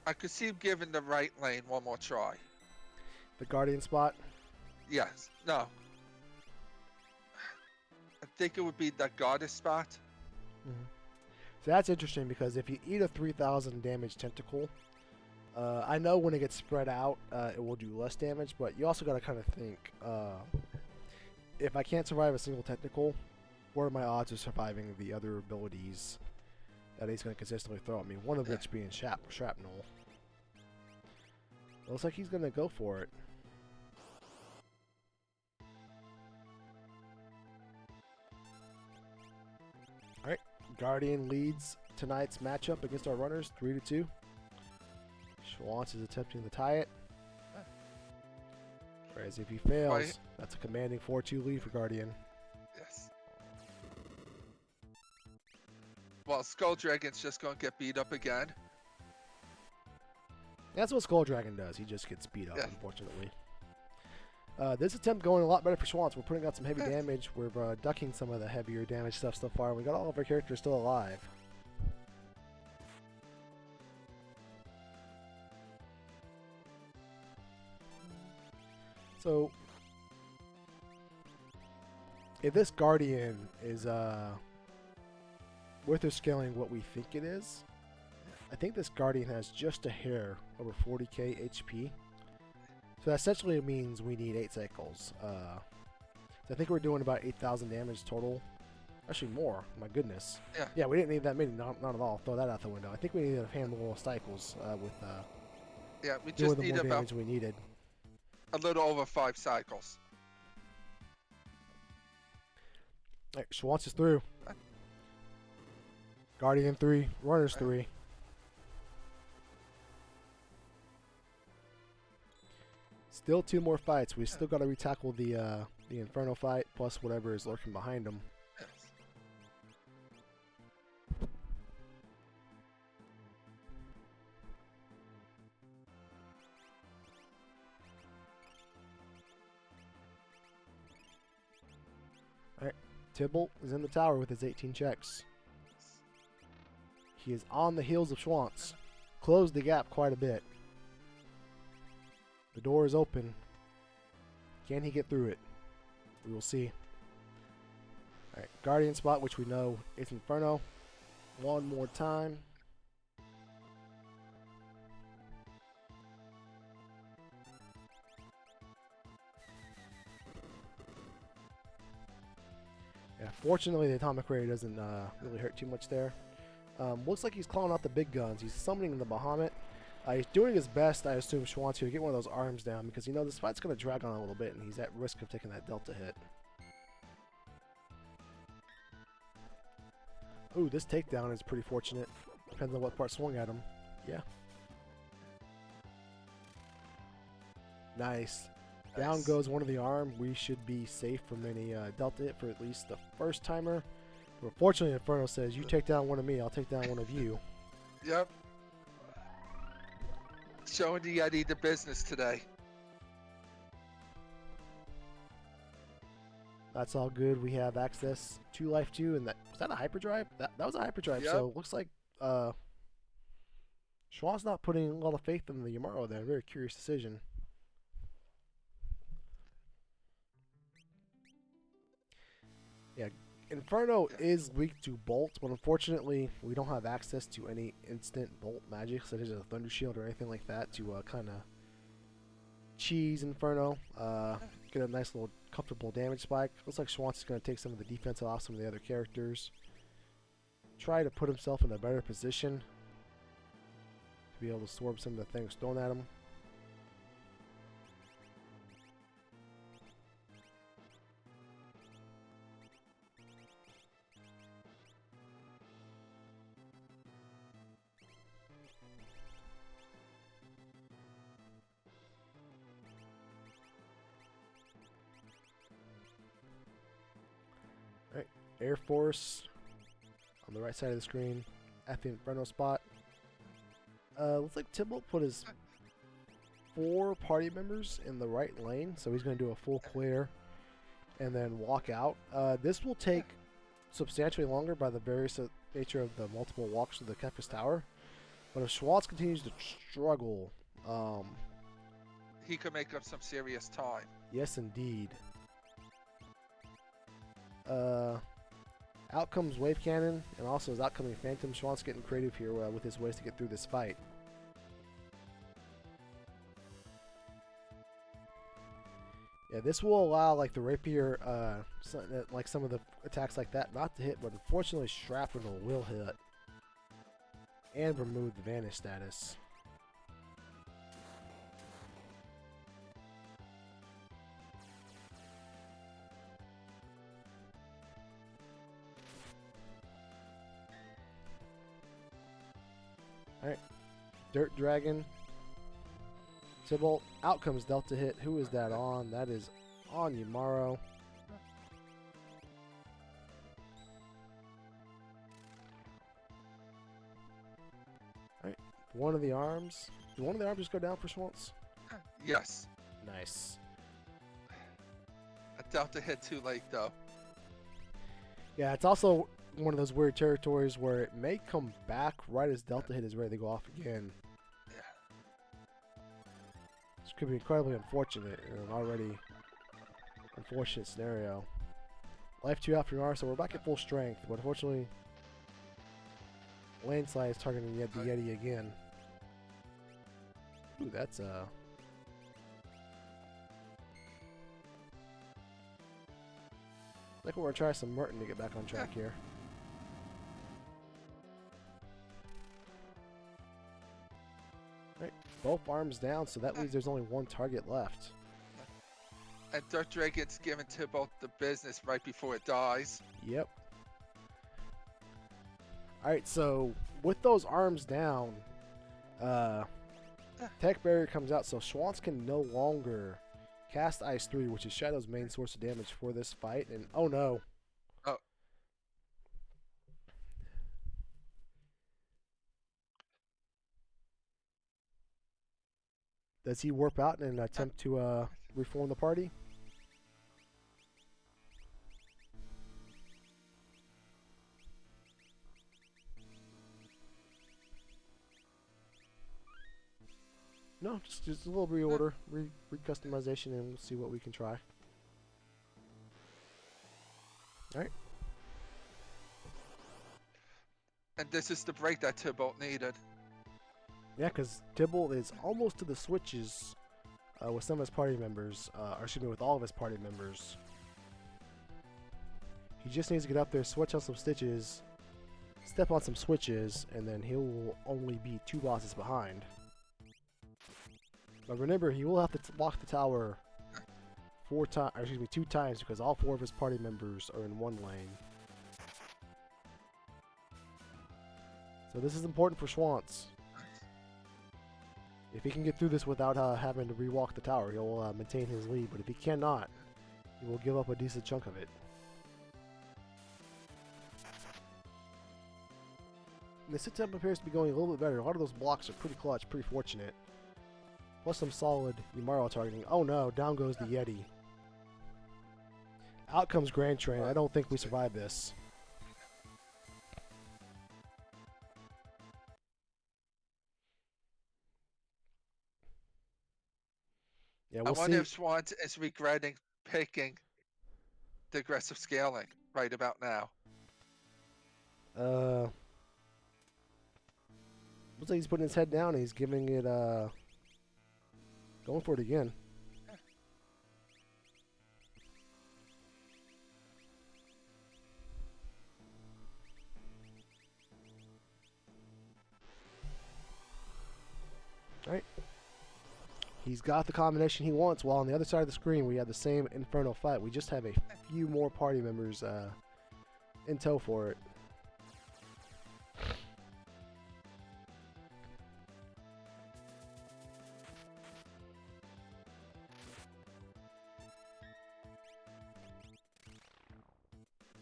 I could see him giving the right lane one more try. The Guardian spot? Yes. No. I think it would be the Goddess spot. Mm-hmm. So that's interesting because if you eat a 3,000 damage tentacle, I know when it gets spread out, it will do less damage, but you also got to kind of think, if I can't survive a single tentacle, what are my odds of surviving the other abilities that he's going to consistently throw at me? One of which being shrapnel. Looks like he's going to go for it. Alright, Guardian leads tonight's matchup against our runners, 3-2. Schwantz is attempting to tie it. Whereas if he fails, Right. that's a commanding 4-2 lead for Guardian. Yes. Well, Skull Dragon's just gonna get beat up again. That's what Skull Dragon does. He just gets beat up, Yeah. unfortunately. This attempt going a lot better for Schwantz. We're putting out some heavy Yes. damage. We're ducking some of the heavier damage stuff so far. We got all of our characters still alive. So, if this Guardian is worth of scaling what we think it is, I think this Guardian has just a hair over 40k HP. So that essentially means we need 8 cycles. So I think we're doing about 8,000 damage total. Actually more, my goodness. Yeah. Yeah, we didn't need that many, not at all. Throw that out the window. I think we needed a handful of cycles with Yeah, we doing just the need more about damage we needed. a little over 5 cycles. Alright, Schwantz is through. Guardian 3, Runners 3. Still 2 more fights. We still got to retackle the Inferno fight, plus whatever is lurking behind him. Yes. Tybalt is in the tower with his 18 checks. He is on the heels of Schwantz. Closed the gap quite a bit. The door is open. Can he get through it? We will see. Alright, Guardian spot, which we know is Inferno. One more time. Yeah, fortunately the atomic ray doesn't really hurt too much there. Looks like he's calling out the big guns. He's summoning the Bahamut. He's doing his best, I assume, Schwantz here to get one of those arms down because, you know, this fight's going to drag on a little bit and he's at risk of taking that Delta hit. Ooh, this takedown is pretty fortunate. Depends on what part swung at him. Yeah. Nice. Down Nice. goes one of the arm. We should be safe from any Delta hit for at least the first timer. But fortunately, Inferno says, you take down one of me, I'll take down one of you. Yep. Showing the Yeti the business today. That's all good. We have access to Life 2, and was that a hyperdrive? That was a hyperdrive, Yep. so it looks like Schwann's not putting a lot of faith in the Yamaro there. Very curious decision. Yeah, Inferno is weak to Bolt, but unfortunately we don't have access to any instant Bolt magic, such as a Thunder Shield or anything like that, to kind of cheese Inferno. Get a nice little comfortable damage spike. Looks like Schwantz is going to take some of the defense off some of the other characters. Try to put himself in a better position to be able to absorb some of the things thrown at him. Air Force on the right side of the screen at the Inferno spot. Looks like Tybalt put his 4 party members in the right lane, so he's going to do a full clear and then walk out. This will take substantially longer by the various nature of the multiple walks to the Kefka's tower. But if Schwantz continues to struggle, He could make up some serious time. yes indeed. Out comes Wave Cannon, and also his outcoming Phantom. Schwantz getting creative here with his ways to get through this fight. Yeah, this will allow like the Rapier, like some of the attacks like that not to hit, but unfortunately Shrapnel will hit and remove the Vanish status. Alright, Dirt Dragon Tybalt. Out comes Delta hit. Who is that on? That is on Yumaro. Alright. One of the arms. Did one of the arms just go down for Schmaltz? Yes. Nice. I Delta hit too late though. Yeah, it's also one of those weird territories where it may come back right as Delta hit is ready to go off again. Yeah. This could be incredibly unfortunate in an already unfortunate scenario. Life 2 out for Yumaro, so we're back at full strength, but unfortunately Landslide is targeting the Yeti again. Ooh, that's I think we're gonna try some Merton to get back on track here. Alright, both arms down, so that means there's only one target left. And Dirt Dragon's giving Tybalt the business right before it dies. Yep. Alright, so with those arms down, Tech Barrier comes out, so Schwantz can no longer cast Ice 3, which is Shadow's main source of damage for this fight, and oh no. Oh. Does he warp out in an attempt to reform the party? No, just a little reorder, recustomization, and we'll see what we can try. Alright. And this is the break that Tybalt needed. Yeah, because Tybalt is almost to the switches with some of his party members, or excuse me, with all of his party members. He just needs to get up there, switch on some stitches, step on some switches, and then he will only be 2 bosses behind. But remember, he will have to walk the tower 2 times because all 4 of his party members are in one lane. So this is important for Schwantz. If he can get through this without having to rewalk the tower, he'll maintain his lead. But if he cannot, he will give up a decent chunk of it. And the sit-up appears to be going a little bit better. A lot of those blocks are pretty clutch, pretty fortunate. Plus some solid Yumaro targeting. Oh no, down goes the Yeti. Out comes Grand Train. I don't think we survive this. Yeah, we'll I wonder see. if Schwantz is regretting picking the aggressive scaling right about now. Looks like he's putting his head down and he's giving it going for it again. Alright. He's got the combination he wants, while on the other side of the screen we have the same Inferno fight. We just have a few more party members in tow for it.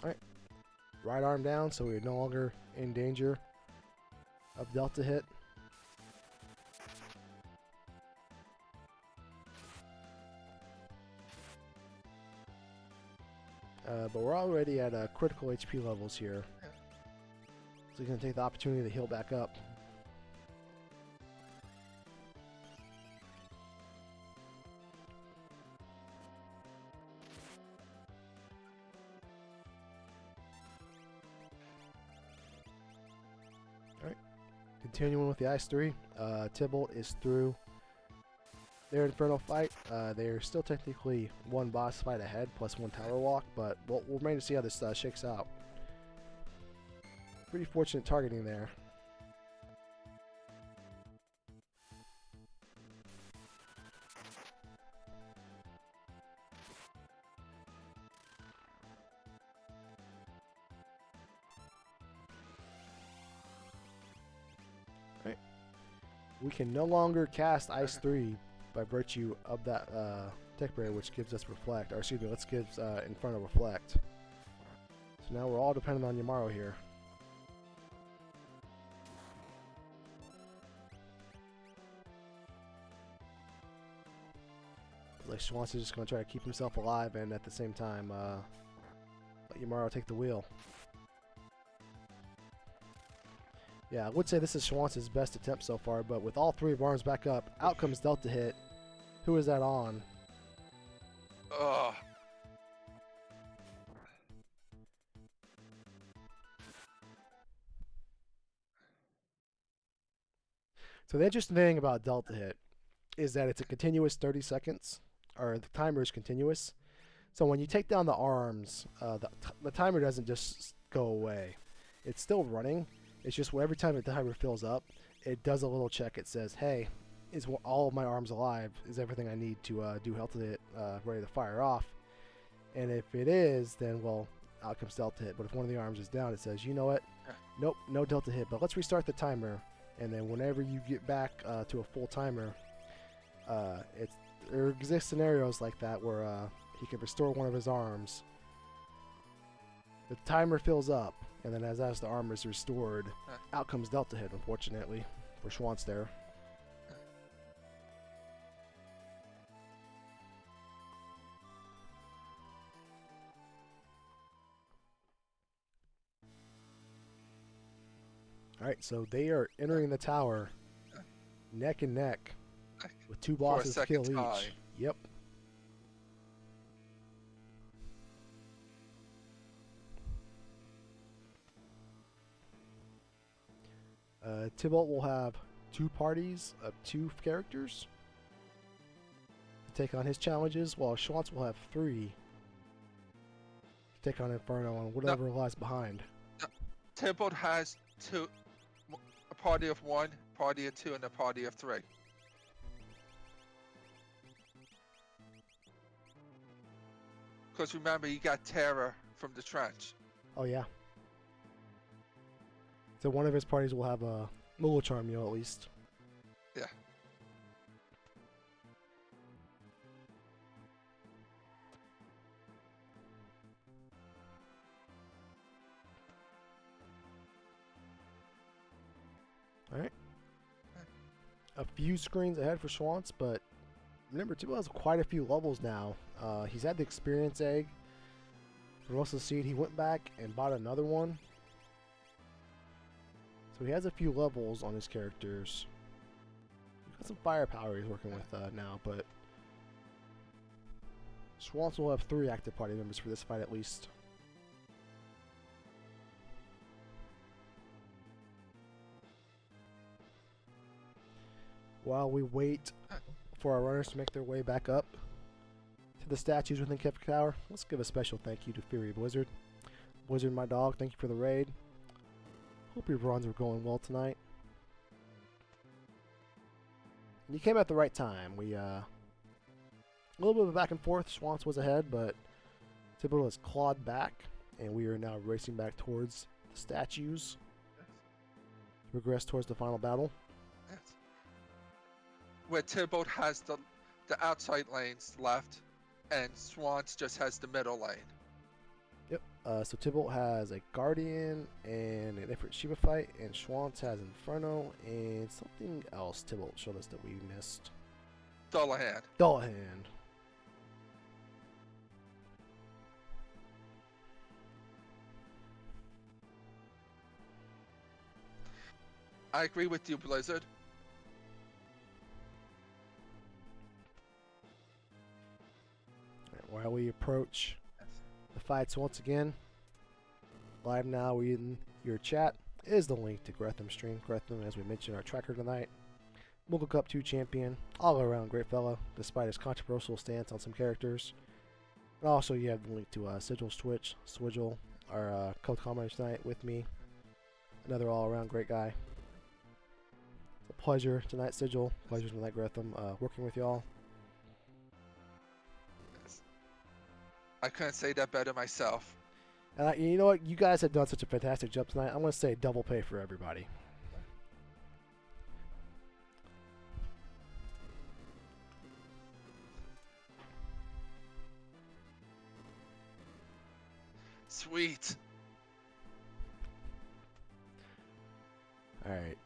Alright. Right arm down, so we're no longer in danger of Delta hit. But we're already at critical HP levels here. So he's going to take the opportunity to heal back up. Alright. Continuing with the Ice 3. Tybalt is through their Inferno fight. They are still technically 1 boss fight ahead, plus 1 tower walk, but we'll remain to see how this shakes out. Pretty fortunate targeting there. Right. We can no longer cast Ice 3. by virtue of that tech barrier, which gives us reflect. Or excuse me, let's give Inferno reflect. So now we're all dependent on Yamaro here. Like Schwantz is just going to try to keep himself alive and at the same time let Yamaro take the wheel. Yeah, I would say this is Schwantz's best attempt so far, but with all three of arms back up, out comes Delta Hit. Who is that on? Ugh. So the interesting thing about Delta Hit is that it's a continuous 30 seconds, or the timer is continuous. So when you take down the arms, the timer doesn't just go away. It's still running. It's just every time the timer fills up, it does a little check. It says, hey, is all of my arms alive? Is everything I need to do Delta Hit ready to fire off? And if it is, then, well, out comes Delta Hit. But if one of the arms is down, it says, you know what? Nope, no Delta Hit. But let's restart the timer. And then whenever you get back to a full timer, there exist scenarios like that where he can restore one of his arms. The timer fills up, and then as the arm is restored, out comes Delta Hit, unfortunately, for Schwantz there. Alright, so they are entering the tower neck and neck with two bosses kill each. Yep. Tybalt will have two parties of two characters to take on his challenges, while Schwantz will have three to take on Inferno and whatever lies behind. Tybalt has a party of one, party of two, and a party of three. Because remember, you got Terror from the trench. Oh yeah. So one of his parties will have a Mula Charm, at least. Yeah. Alright. A few screens ahead for Schwantz, but remember, Tybalt has quite a few levels now. He's had the experience egg for most of the seed. He went back and bought another one. So he has a few levels on his characters. He's got some firepower he's working with now, but Schwantz will have 3 active party members for this fight at least. While we wait for our runners to make their way back up to the statues within Kefka Tower, let's give a special thank you to Fury Blizzard. Blizzard, my dog, thank you for the raid. Hope your runs are going well tonight. And you came at the right time. We a little bit of a back and forth. Schwantz was ahead, but Tybalt has clawed back, and we are now racing back towards the statues to progress towards the final battle. Yes. Where Tybalt has the outside lanes left, and Schwantz just has the middle lane. Yep. So Tybalt has a Guardian and an Ifrit Shiva fight, and Schwantz has Inferno and something else Tybalt showed us that we missed. Dullahan. Dullahan. I agree with you, Blizzard. Right, while we approach the fights once again, live now in your chat is the link to Gretham stream. Gretham, as we mentioned, our tracker tonight. Mogul Cup 2 champion, all around great fellow, despite his controversial stance on some characters. And also, you have the link to Sigil's Twitch, Swigil, our co-commenter tonight with me. Another all-around great guy. It's a pleasure tonight, Sigil. Pleasure tonight, Gretham, working with y'all. I couldn't say that better myself. And you know what? You guys have done such a fantastic job tonight. I'm going to say double pay for everybody. Sweet. All right.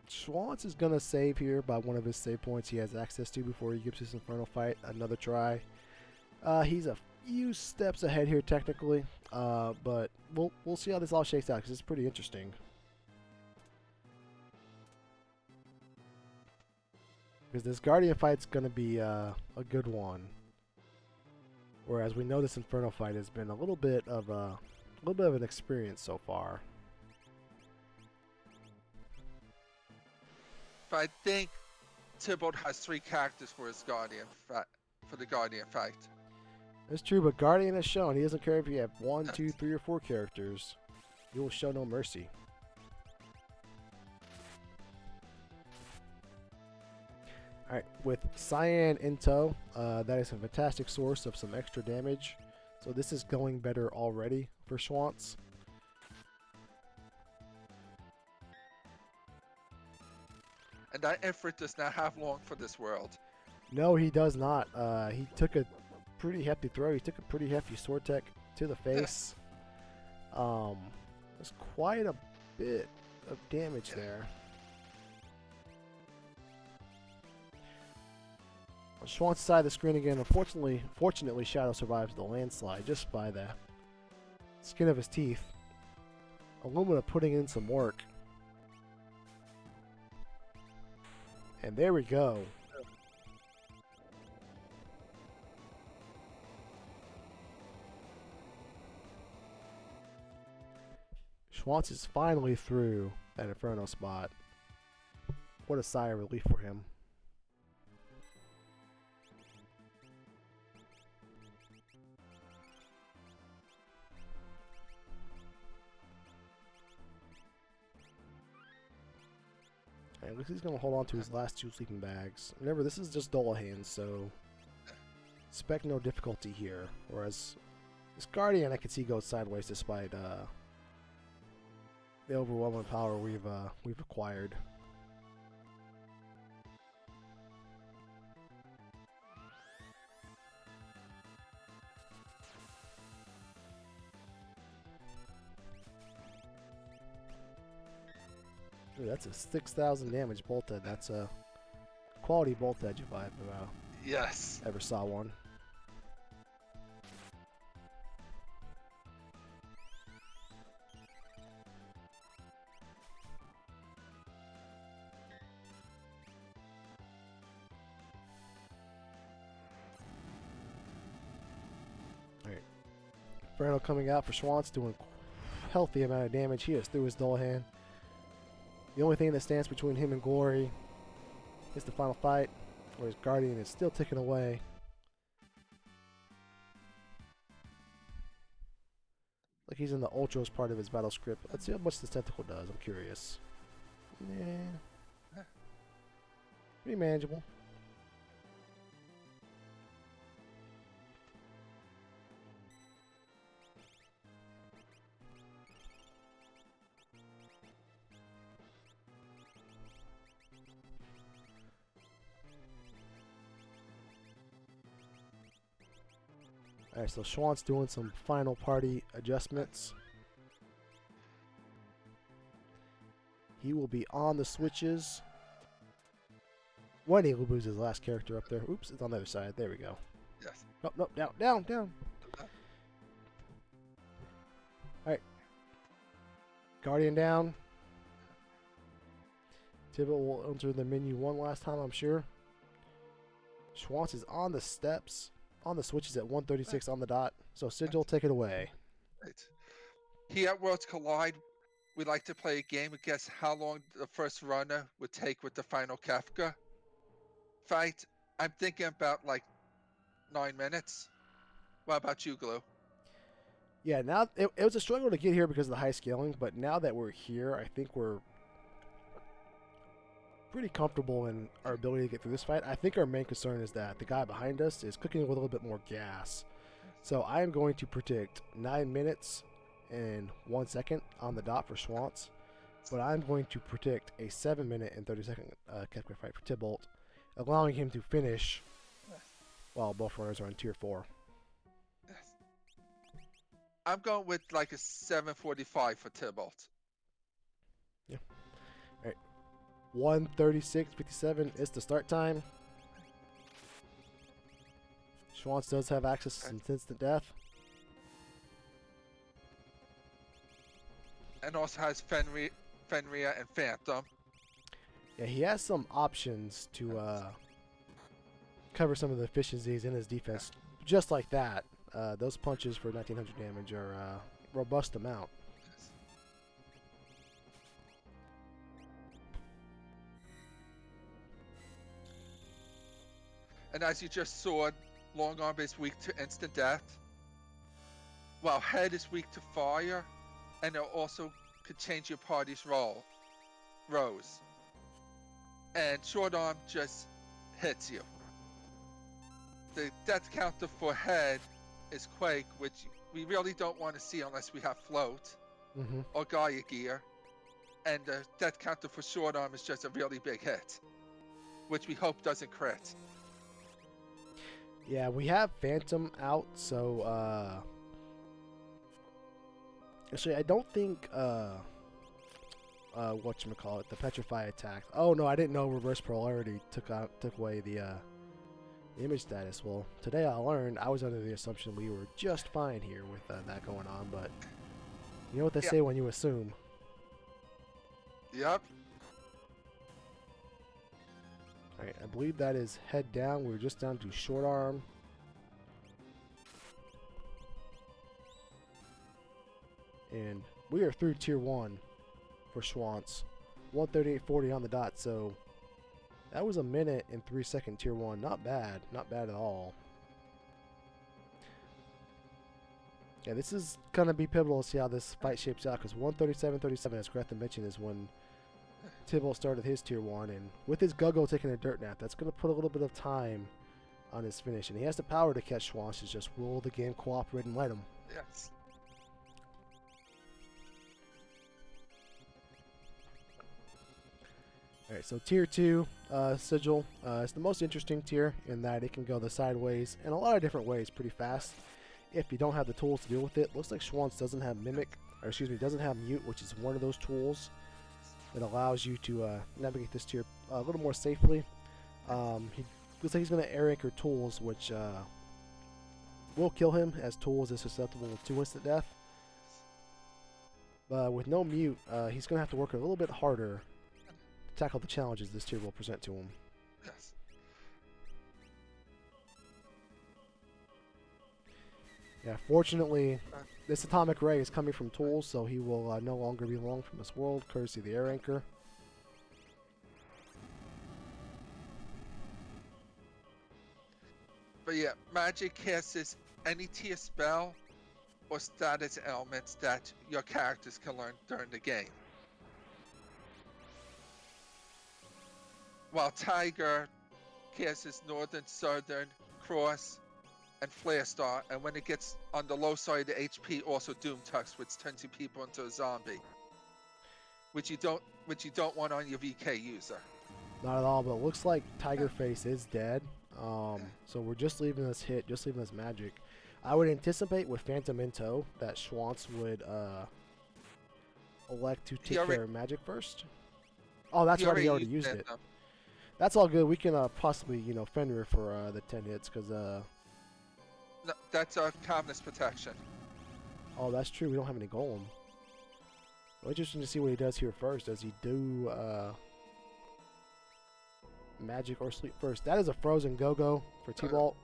Schwantz is gonna save here by one of his save points he has access to before he gives his Infernal fight another try. He's a few steps ahead here technically, but we'll see how this all shakes out because it's pretty interesting. Because this Guardian fight's gonna be a good one. Whereas we know this Inferno fight has been a little bit of an experience so far. But I think Tybalt has 3 characters for his Guardian for the Guardian fight. It's true, but Guardian has shown he doesn't care if you have 1, 2, 3, or 4 characters. He will show no mercy. Alright, with Cyan in tow, that is a fantastic source of some extra damage. So this is going better already for Schwantz. And that effort does not have long for this world. No, he does not. He took a pretty hefty throw. He took a pretty hefty sword tech to the face. There's quite a bit of damage there. On Schwantz's side of the screen again, fortunately, Shadow survives the landslide just by the skin of his teeth. Illumina putting in some work. And there we go. Schwantz is finally through that Inferno spot. What a sigh of relief for him. Alright, looks like he's going to hold on to his last 2 sleeping bags. Remember, this is just Dullahan, so expect no difficulty here. Whereas this Guardian I can see goes sideways despite the overwhelming power we've acquired. Ooh, that's a 6,000 damage bolt head. That's a quality bolt edge if I've Yes. ever saw one. Alright. Inferno coming out for Schwantz, doing a healthy amount of damage. He is through his Dullahan. The only thing that stands between him and glory is the final fight, where his Guardian is still ticking away. Like he's in the Ultros part of his battle script. Let's see how much this tentacle does. I'm curious. Nah. Pretty manageable. Alright, so Schwantz doing some final party adjustments. He will be on the switches when he moves his last character up there. Oops, it's on the other side. There we go. Yes. Oh, no, down, down, down. Alright. Guardian down. Tybalt will enter the menu one last time, I'm sure. Schwantz is on the steps. On the switches at 136 on the dot. So Sigil, take it away. Right. Here at Worlds Collide, we like to play a game and guess how long the first runner would take with the final Kefka fight. I'm thinking about like 9 minutes. What about you, Glue? Yeah, now it was a struggle to get here because of the high scaling, but now that we're here, I think we're pretty comfortable in our ability to get through this fight. I think our main concern is that the guy behind us is cooking with a little bit more gas. So I am going to predict 9 minutes and 1 second on the dot for Schwantz, but I'm going to predict a 7 minute and 30-second Kefka fight for Tybalt, allowing him to finish while both runners are on tier 4. I'm going with like a 745 for Tybalt. 1:36:57 is the start time. Schwantz does have access to some instant death. And also has Fenrir and Phantom. Yeah, he has some options to cover some of the deficiencies in his defense. Just like that, those punches for 1900 damage are a robust amount. And as you just saw, long arm is weak to instant death, while head is weak to fire, and it also could change your party's rows. And short arm just hits you. The death counter for head is Quake, which we really don't want to see unless we have float or Gaia gear. And the death counter for short arm is just a really big hit, which we hope doesn't crit. Yeah, we have Phantom out, so actually I don't think whatchamacallit, the Petrify attack. Oh no, I didn't know reverse polarity took away the image status. Well, today I learned. I was under the assumption we were just fine here with that going on, but you know what they say when you assume. Yep. Alright, I believe that is head down. We're just down to short arm. And we are through tier 1 for Schwantz. 138.40 on the dot, so that was a minute and 3 second tier 1. Not bad. Not bad at all. Yeah, this is going to be pivotal to see how this fight shapes out, because 137.37, as Greta mentioned, is when Tybalt started his tier 1, and with his Guggo taking a dirt nap, that's going to put a little bit of time on his finish, and he has the power to catch Schwantz. It's just, will the game cooperate and let him? Yes. Alright, so tier 2 sigil is the most interesting tier in that it can go the sideways in a lot of different ways pretty fast if you don't have the tools to deal with it. Looks like Schwantz doesn't have doesn't have mute, which is one of those tools that allows you to navigate this tier a little more safely. He looks like he's going to air anchor tools, which will kill him, as tools is susceptible to instant death. With no mute, he's going to have to work a little bit harder to tackle the challenges this tier will present to him. Yes. Yeah, fortunately, this atomic ray is coming from tools, so he will no longer be long from this world, courtesy of the air anchor. But yeah, magic casts any tier spell or status elements that your characters can learn during the game. While Tiger casts Northern, Southern, Cross, and Flare Star, and when it gets on the low side of the HP, also Doom Tux, which turns you people into a zombie, which you don't want on your VK user. Not at all, but it looks like Tiger Face is dead. So we're just leaving this hit, just leaving this magic. I would anticipate with Phantom in tow that Schwantz would elect to take care of magic first. Oh, that's right, he already used it. That's all good. We can possibly, Fenrir for the 10 hits, because no, that's a Calvinist protection. Oh, that's true. We don't have any golem. Well, interesting to see what he does here first. Does he do magic or sleep first? That is a frozen go-go for T-Balt.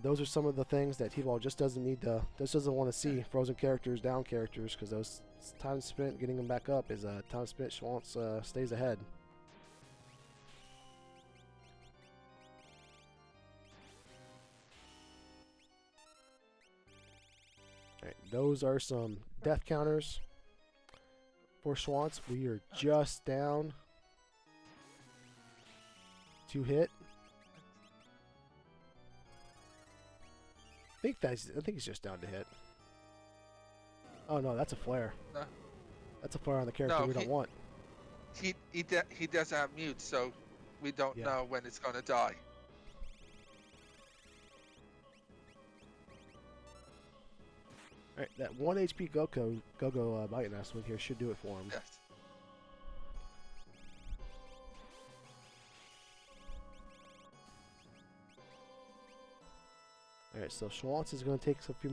Those are some of the things that T-Balt just doesn't want to see. Frozen characters, down characters, because those time spent getting them back up is time spent Schwantz stays ahead. Alright, those are some death counters for Schwantz. We are just down to hit. I think he's just down to hit. Oh no, that's a flare. No. That's a flare on the character we don't want. He doesn't have mute, so we don't know when it's gonna die. Alright, that 1 HP Go-Go Bite Nest one here should do it for him. Yes. Alright, so Schwantz is going to take a few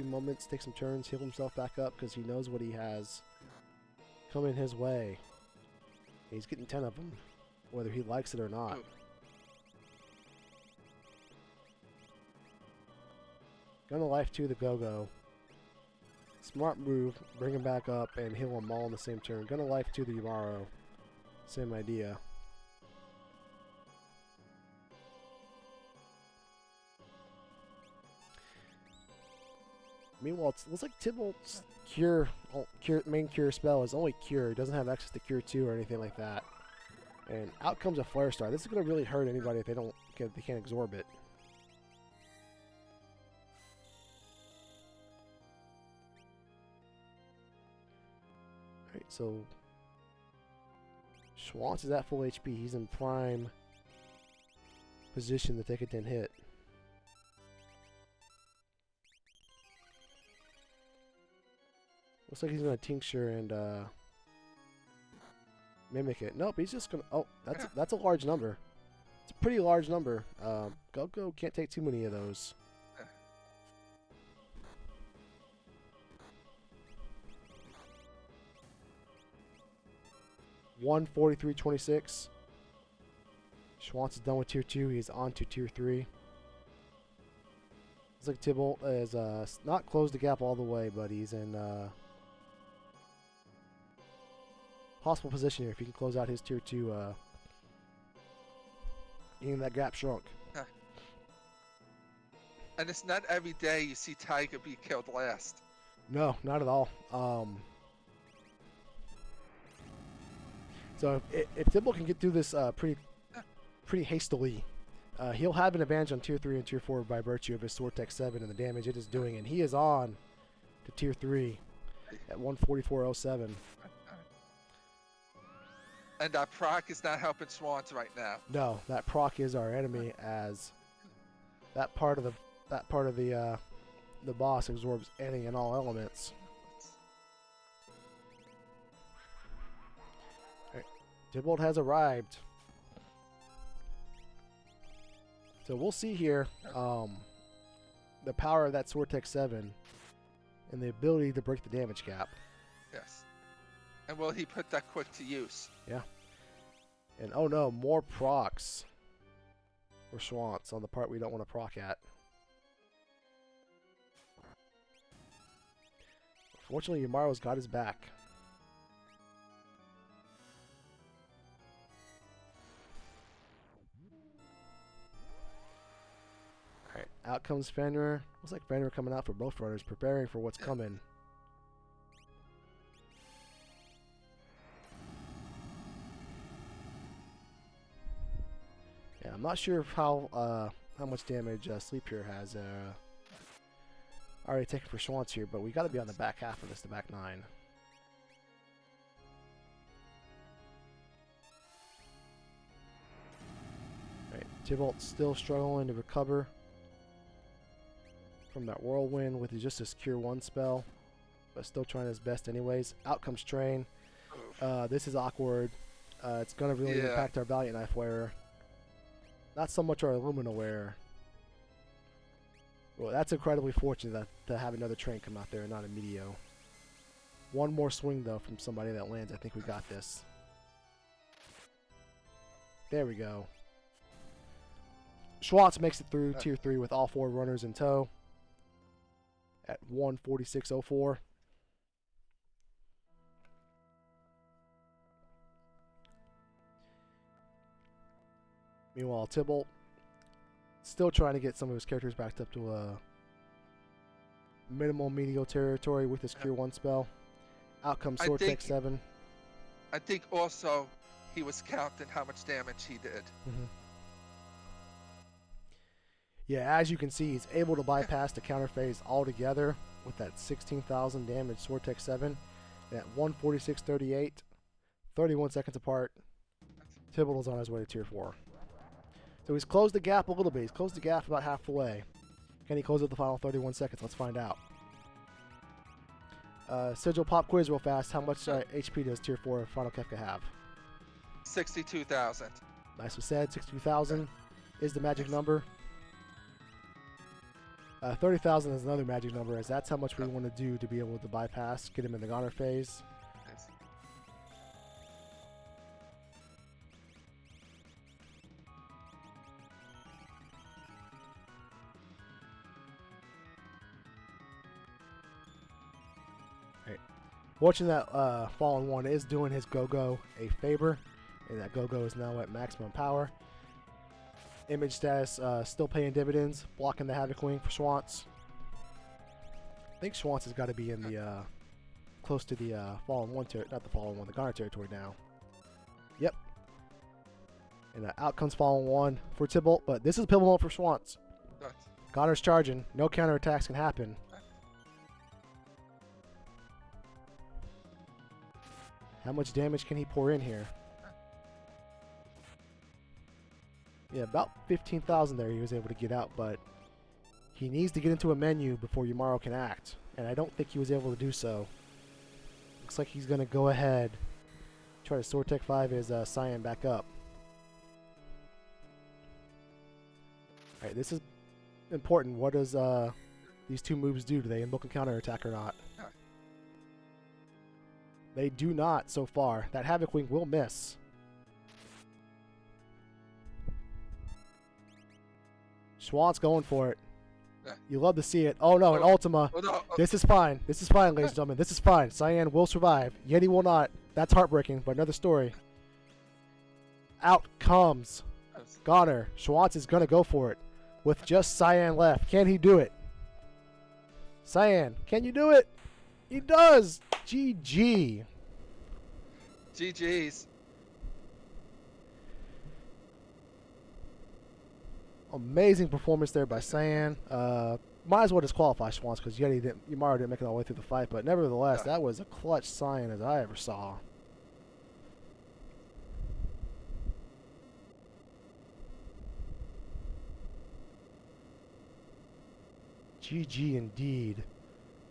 moments, take some turns, heal himself back up because he knows what he has coming his way. He's getting 10 of them, whether he likes it or not. Ooh. Gonna life to the Go-Go. Smart move, bring him back up and heal them all in the same turn. Gonna life to the Yamaro. Same idea. Meanwhile, it looks like Tybalt's main cure spell is only cure. He doesn't have access to cure 2 or anything like that. And out comes a Flare Star. This is going to really hurt anybody if they can't absorb it. Alright, so Schwantz is at full HP. He's in prime position to take a 10 hit. Looks like he's gonna tincture and mimic it. Nope, he's just gonna. Oh, that's a large number. It's a pretty large number. Go-Go can't take too many of those. 143.26. Schwantz is done with tier 2. He's on to tier 3. Looks like Tybalt is not closed the gap all the way, but he's in possible position here if he can close out his tier 2. Getting that gap shrunk. And it's not every day you see Tiger be killed last. No, not at all. So if Tybalt can get through this pretty hastily, he'll have an advantage on tier 3 and tier 4 by virtue of his Sword Tech 7 and the damage it is doing, and he is on to tier 3 at 144.07. And that proc is not helping Swans right now. No, that proc is our enemy, as that part of the boss absorbs any and all elements. Alright, Tybalt has arrived. So we'll see here the power of that Sword Tech 7 and the ability to break the damage gap. Yes. And will he put that quick to use? Yeah. And oh no, more procs for Schwantz on the part we don't want to proc at. Fortunately, Yamaro's got his back. Alright, out comes Fenrir. Looks like Fenrir coming out for both runners, preparing for what's coming. Yeah, I'm not sure how much damage Sleep here has. Already taken for Schwantz here, but we got to be on the back half of this, the back 9. Alright, Tybalt still struggling to recover from that whirlwind with just his Cure 1 spell, but still trying his best anyways. Out comes Train. This is awkward. It's going to really impact our Valiant Knife wearer. Not so much our Illumina wearer. Well, that's incredibly fortunate to have another Train come out there and not a Meteo. One more swing, though, from somebody that lands. I think we got this. There we go. Schwantz makes it through Tier 3 with all 4 runners in tow at 146.04. Meanwhile, Tybalt still trying to get some of his characters backed up to a minimal Meteo territory with his Cure 1 spell. Out comes Sword Tech 7. I think also he was counting how much damage he did. Yeah, as you can see, he's able to bypass the counter phase altogether with that 16,000 damage Sword Tech 7 at 146.38, 31 seconds apart. Tybalt is on his way to Tier 4. So he's closed the gap a little bit. He's closed the gap about halfway. Can he close it the final 31 seconds? Let's find out. Sigil pop quiz real fast. How much HP does Tier 4 Final Kefka have? 62,000. Nicely said. 62,000 is the magic number. 30,000 is another magic number, as that's how much we want to do to be able to bypass, get him in the goner phase. Yes. Fortunately, that Fallen One is doing his Go-Go a favor, and that Go-Go is now at maximum power. Image status still paying dividends, blocking the Havoc Wing for Schwantz. I think Schwantz has got to be in the close to the Fallen One, not the Fallen One, the Goner territory now. Yep. And out comes Fallen One for Tybalt, but this is a pivotal moment for Schwantz. Goner's charging, no counterattacks can happen. How much damage can he pour in here? Yeah, about 15,000 there he was able to get out, but he needs to get into a menu before Yumaro can act, and I don't think he was able to do so. Looks like he's going to go ahead, try to Sword Tech 5 his Cyan back up. Alright, this is important. What does these two moves do? Do they invoke a counterattack or not? They do not so far. That Havoc Wing will miss. Schwantz going for it. You love to see it. Oh no, an Ultima. Oh, no. This is fine. This is fine, ladies and gentlemen. This is fine. Cyan will survive. Yeti will not. That's heartbreaking, but another story. Out comes Goner. Schwantz is going to go for it with just Cyan left. Can he do it? Cyan, can you do it? He does. GG. GG's. Amazing performance there by Cyan. Might as well disqualify Schwantz because Yumaro didn't make it all the way through the fight, but nevertheless, that was a clutch Cyan as I ever saw. GG indeed.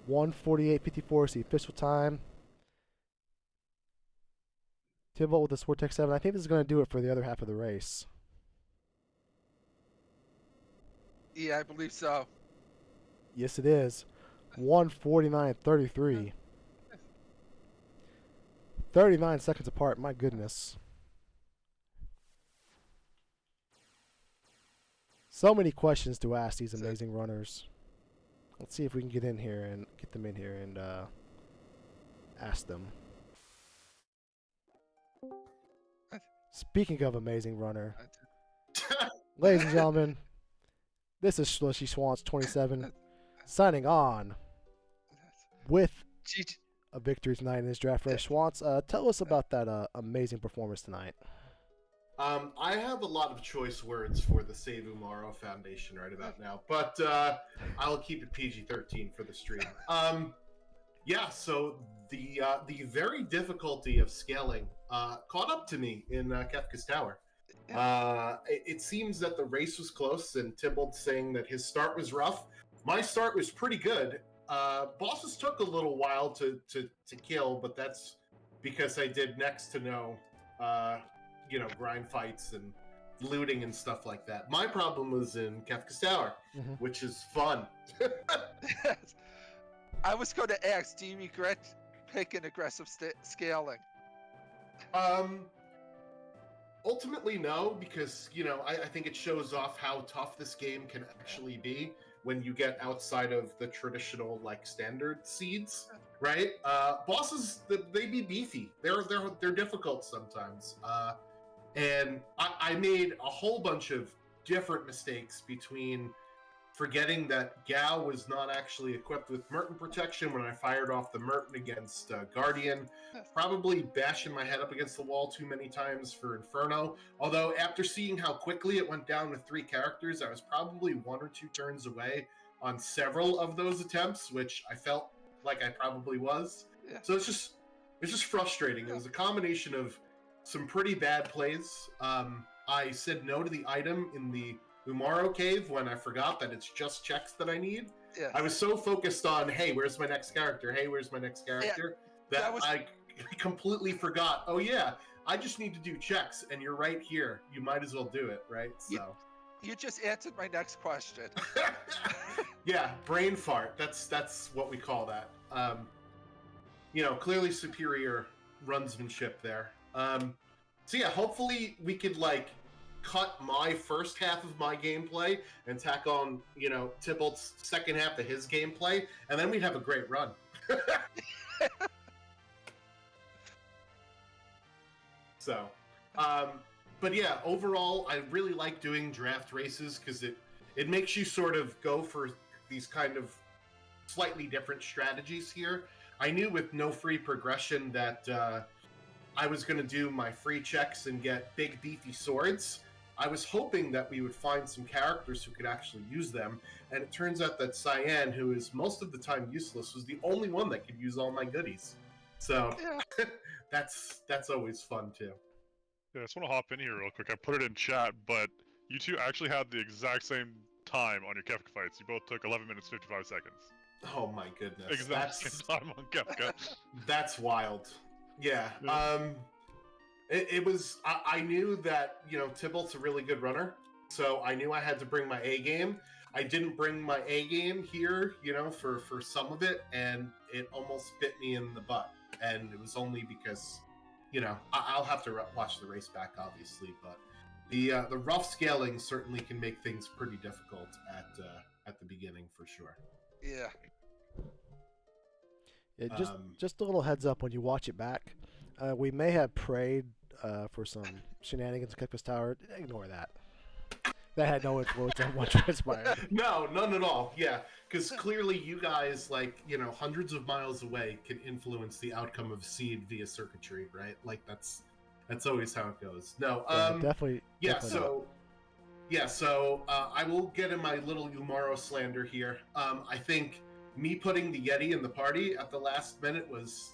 1:48:54 is the official time. Tybalt with the Sword Tech 7. I think this is going to do it for the other half of the race. Yeah, I believe so. Yes, it is. 1:49:33. 39 seconds apart. My goodness. So many questions to ask these amazing runners. Let's see if we can get in here and get them in here and ask them. Speaking of amazing runner, ladies and gentlemen, this is Slushy Schwantz 27 signing on with a victory tonight in this draft race. Schwantz, tell us about that amazing performance tonight. I have a lot of choice words for the Save Umaro Foundation right about now, but I'll keep it PG-13 for the stream. Yeah, so the very difficulty of scaling caught up to me in Kefka's Tower. It seems that the race was close, and Tybalt saying that his start was rough. My start was pretty good. Bosses took a little while to kill, but that's because I did next to no grind fights and looting and stuff like that. My problem was in Kefka's Tower, which is fun. I was going to ask, do you regret picking aggressive scaling? Ultimately, no, because, I think it shows off how tough this game can actually be when you get outside of the traditional, standard seeds, right? Bosses, they be beefy. They're difficult sometimes. And I made a whole bunch of different mistakes between forgetting that Gao was not actually equipped with Merton protection when I fired off the Merton against Guardian. Probably bashing my head up against the wall too many times for Inferno. Although after seeing how quickly it went down with 3 characters, I was probably 1 or 2 turns away on several of those attempts, which I felt like I probably was. Yeah. So it's just frustrating. It was a combination of some pretty bad plays. I said no to the item in the Umaro cave when I forgot that it's just checks that I need. Yeah. I was so focused on, hey, where's my next character? Hey, where's my next character? That was- I completely forgot. Oh yeah, I just need to do checks, and you're right here. You might as well do it, right? So. You just answered my next question. Yeah, brain fart. That's what we call that. Clearly superior runsmanship there. So yeah, hopefully we could cut my first half of my gameplay and tack on, Tybalt's second half of his gameplay, and then we'd have a great run. So, but yeah, overall, I really like doing draft races because it makes you sort of go for these kind of slightly different strategies here. I knew with no free progression that I was going to do my free checks and get big beefy swords. I was hoping that we would find some characters who could actually use them, and it turns out that Cyan, who is most of the time useless, was the only one that could use all my goodies. So Yeah. that's always fun too. Yeah, I just want to hop in here real quick. I put it in chat, but you two actually had the exact same time on your Kefka fights. You both took 11 minutes 55 seconds. Oh my goodness, Exact same time on Kefka. That's wild. Yeah. It was. I knew that Tybalt's a really good runner, so I knew I had to bring my A game. I didn't bring my A game here, for some of it, and it almost bit me in the butt. And it was only because, I'll have to watch the race back, obviously, but the rough scaling certainly can make things pretty difficult at the beginning for sure. Yeah. Yeah, just a little heads up when you watch it back. We may have prayed for some shenanigans at Kefka's Tower. Ignore that. That had no influence on what transpired. No, none at all. Yeah, because clearly you guys, hundreds of miles away, can influence the outcome of seed via circuitry, right? That's always how it goes. No, definitely. Yeah, definitely so I will get in my little Umaro slander here. I think me putting the Yeti in the party at the last minute was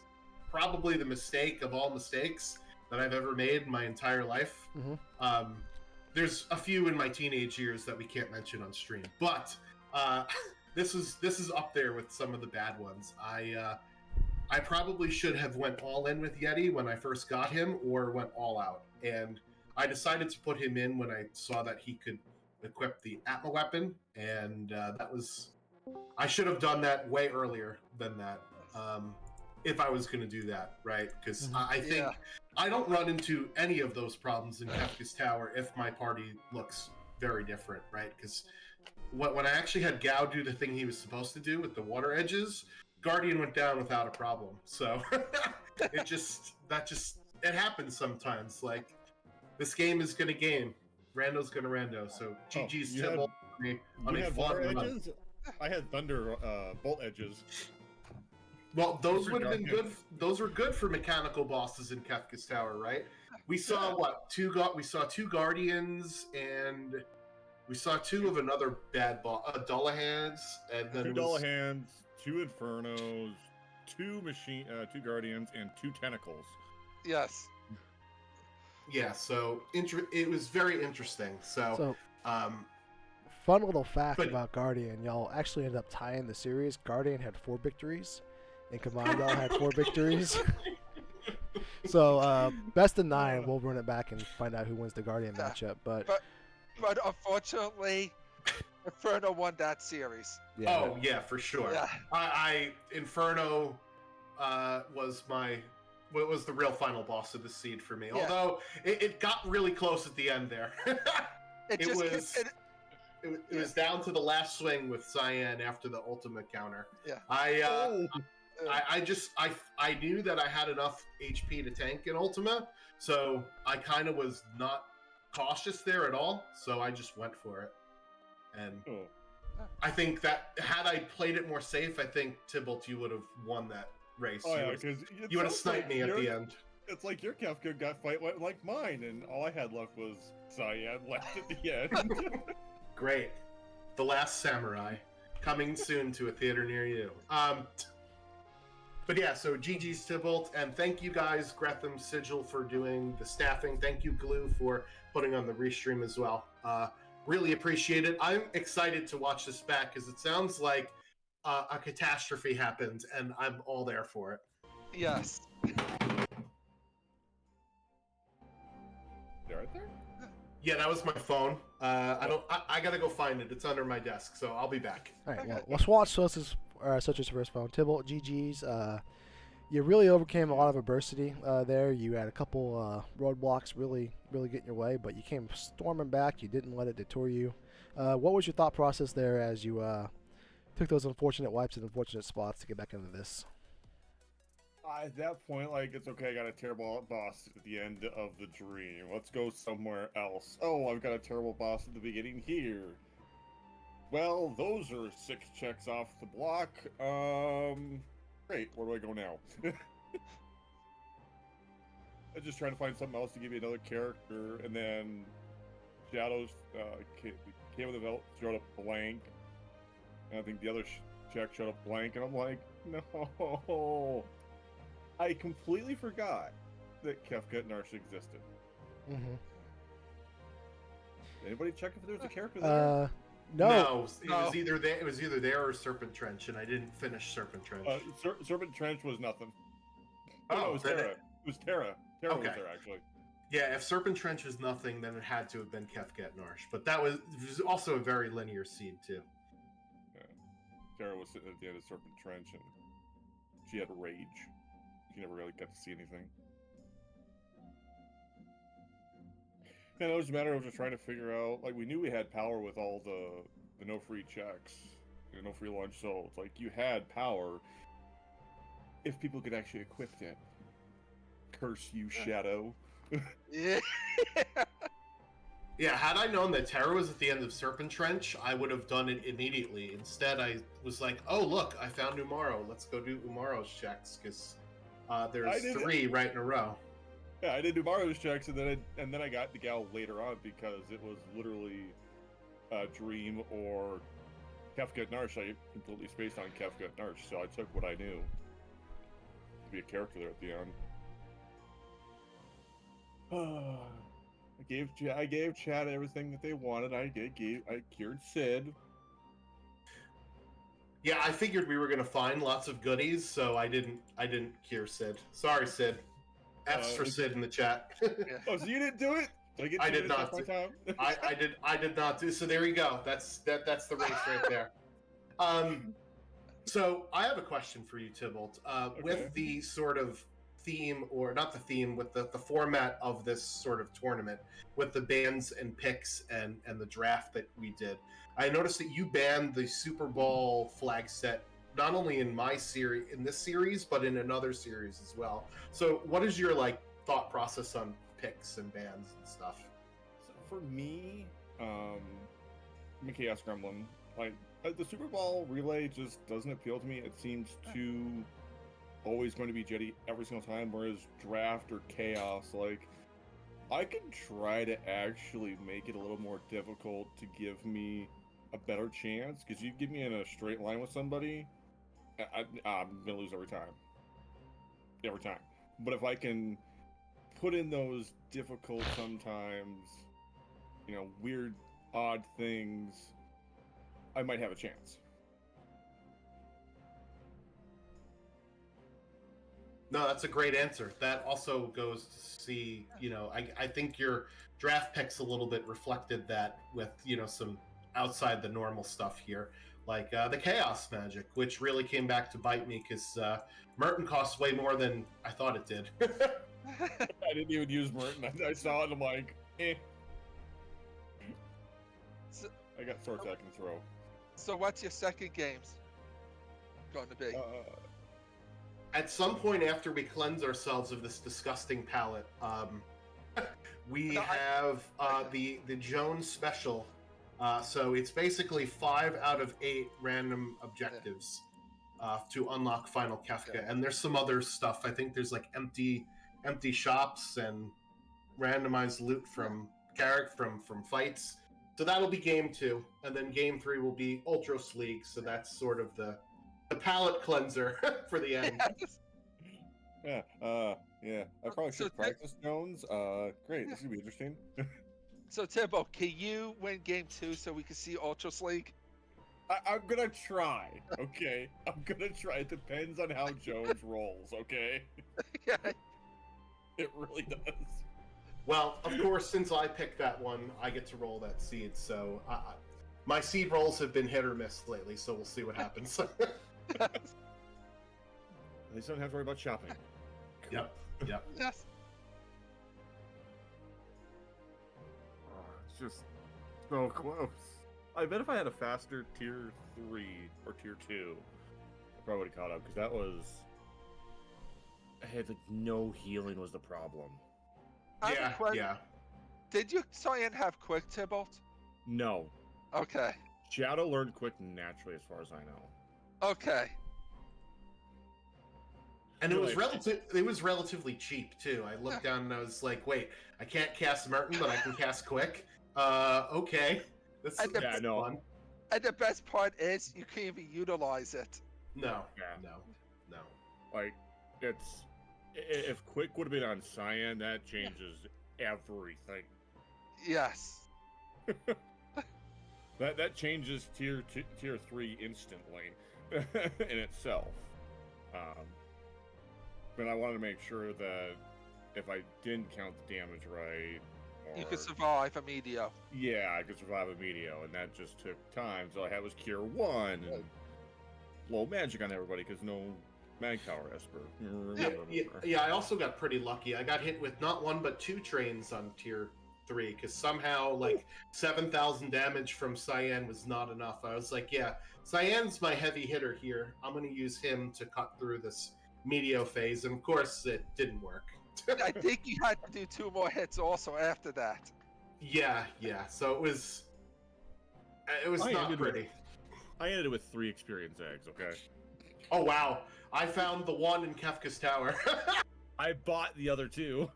probably the mistake of all mistakes that I've ever made in my entire life. Mm-hmm. There's a few in my teenage years that we can't mention on stream, but this is up there with some of the bad ones. I probably should have went all in with Yeti when I first got him, or went all out. And I decided to put him in when I saw that he could equip the Atma weapon, and I should have done that way earlier than that. If I was going to do that, right? Because I think I don't run into any of those problems in Kefka's Tower if my party looks very different, right? Because when I actually had Gao do the thing he was supposed to do with the water edges, Guardian went down without a problem. So it happens sometimes. This game is going to game. Rando's going to rando. So GG's Tibble on a water fun edges? I had thunder bolt edges. Well, those would have been good. Those were good for mechanical bosses in Kefka's Tower, right? We saw we saw two Guardians, and we saw two of another bad boss, Dullahans, and then Two Dullahans, two Infernos, two Guardians, and two Tentacles. Yes. Yeah, so it was very interesting. So fun little fact about Guardian, y'all actually ended up tying the series. Guardian had 4 victories, and Commando had 4 victories. So best of 9, we'll run it back and find out who wins the Guardian matchup. But unfortunately, Inferno won that series. Yeah, oh yeah, for sure. Yeah. Inferno was the real final boss of the seed for me. Yeah. Although it got really close at the end there. It was down to the last swing with Cyan after the ultimate counter. Yeah. I knew that I had enough HP to tank in Ultima, so I kind of was not cautious there at all. So I just went for it, and I think that had I played it more safe, I think Tybalt, you would have won that race. Oh yeah, because you would have sniped me at the end. It's like your Kefka got fight like mine, and all I had left was Cyan left at the end. Great. The Last Samurai, coming soon to a theater near you. But yeah, so GG's Tybalt, and thank you guys, Gretham Sigil, for doing the staffing. Thank you, Glue, for putting on the restream as well. Really appreciate it. I'm excited to watch this back, because it sounds like a catastrophe happens, and I'm all there for it. Yes. They're right there? Yeah, that was my phone. I gotta go find it. It's under my desk, so I'll be back. All right, well, let's watch Sosa's first phone. Tybalt, GG's. You really overcame a lot of adversity there. You had a couple roadblocks really get in your way, but you came storming back. You didn't let it detour you. What was your thought process there as you took those unfortunate wipes and unfortunate spots to get back into this? At that point, like, it's okay, I got a terrible boss at the end of the dream. Let's go somewhere else. Oh, I've got a terrible boss at the beginning here. Well, those are 6 checks off the block. Great, where do I go now? I'm just trying to find something else to give you another character, and then Shadows came with the belt, showed up blank. And I think the other check showed up blank, and I'm like, no. I completely forgot that Kefka and Narsh existed. Mm-hmm. Anybody check if there was a character there? No. It was either there. It was either there or Serpent Trench, and I didn't finish Serpent Trench. Serpent Trench was nothing. Oh, no, it was Terra. It was Terra. Terra was Okay. there, actually. Yeah, if Serpent Trench was nothing, then it had to have been Kefka at Narsh. But it was also a very linear seed too. Yeah. Terra was sitting at the end of Serpent Trench, and she had rage. You never really got to see anything. And it was a matter of just trying to figure out, like, we knew we had power with all the no free checks, no free lunch, so it's like, you had power if people could actually equip it. Curse you, Shadow. Yeah. Yeah, had I known that Terra was at the end of Serpent Trench, I would have done it immediately. Instead, I was like, oh, look, I found Umaro. Let's go do Umaro's checks, because there's 3 right in a row. Yeah, I did Umaro's checks, and then I got the gal later on, because it was literally Dream or Kefka at Narsh. I completely spaced on Kefka at Narsh, so I took what I knew to be a character there at the end. I gave Chad everything that they wanted. I cured Sid. Yeah, I figured we were gonna find lots of goodies, so I didn't cure Sid. Sorry, Sid. F's for Sid in the chat. Oh, so you didn't do it? I did not. I did not do. So there you go. That's the race right there. So I have a question for you, Tybalt. Okay. With the sort of theme, or not the theme, with the format of this sort of tournament, with the bans and picks and the draft that we did, I noticed that you banned the Super Bowl flag set, not only in this series, but in another series as well. So what is your thought process on picks and bans and stuff? So for me, I'm a Chaos Gremlin. The Super Bowl relay just doesn't appeal to me. It seems too always going to be Jetty every single time, whereas draft or chaos, I can try to actually make it a little more difficult to give me a better chance, because you give me in a straight line with somebody, I'm gonna lose every time. But if I can put in those difficult, sometimes, weird, odd things, I might have a chance. No, that's a great answer. That also goes to see, I think your draft picks a little bit reflected that with, some outside the normal stuff here, like the Chaos Magic, which really came back to bite me because Merton costs way more than I thought it did. I didn't even use Merton. I saw it and I'm like, eh. I got Sword Attack and Throw. So what's your second games going to be? At some point after we cleanse ourselves of this disgusting palette, we have the Jones special. So it's basically 5 out of 8 random objectives to unlock Final Kefka, and there's some other stuff. I think there's empty shops and randomized loot from fights. So that'll be game 2, and then game 3 will be Ultros League. So that's sort of the palette cleanser for the end. Yes. Yeah. I probably should practice Jones. Great. This is gonna be interesting. So Timbo, can you win game 2 so we can see Ultros League? I'm gonna try. Okay, I'm gonna try. It depends on how Jones rolls. Okay, Yeah. it really does. Well, of course, since I picked that one, I get to roll that seed. So my seed rolls have been hit or miss lately. So we'll see what happens. At least I don't have to worry about shopping. Yep. Yep. Yes. Oh, it's just so close. I bet if I had a faster tier 3 or tier 2, I probably would have caught up, because that was... I had like no healing was the problem. I have a question. Yeah. Did you Cyan have quick, Tybalt? No. Okay. Shadow learned quick naturally as far as I know. Okay. And it was Really? relatively cheap too. I looked down and I was like, wait, I can't cast Merton, but I can cast Quick. Okay. That's fun. And the best part is you can't even utilize it. No. Yeah. No. Like, it's... If Quick would have been on Cyan, that changes everything. Yes. That changes tier 3 instantly in itself. But I wanted to make sure that if I didn't count the damage right, You could survive a meteor. yeah, I could survive a meteor, and that just took time. So all I had was Cure 1 and low magic on everybody because no mag power Esper. Yeah, I also got pretty lucky. I got hit with not one but 2 trains on tier 3 because somehow like 7,000 damage from Cyan was not enough. I was like, yeah, Cyan's my heavy hitter here. I'm going to use him to cut through this meteor phase, and of course it didn't work. I think you had to do 2 more hits also after that. Yeah. So it was not pretty. I ended with 3 experience eggs, okay? Oh wow, I found the one in Kefka's tower. I bought the other 2.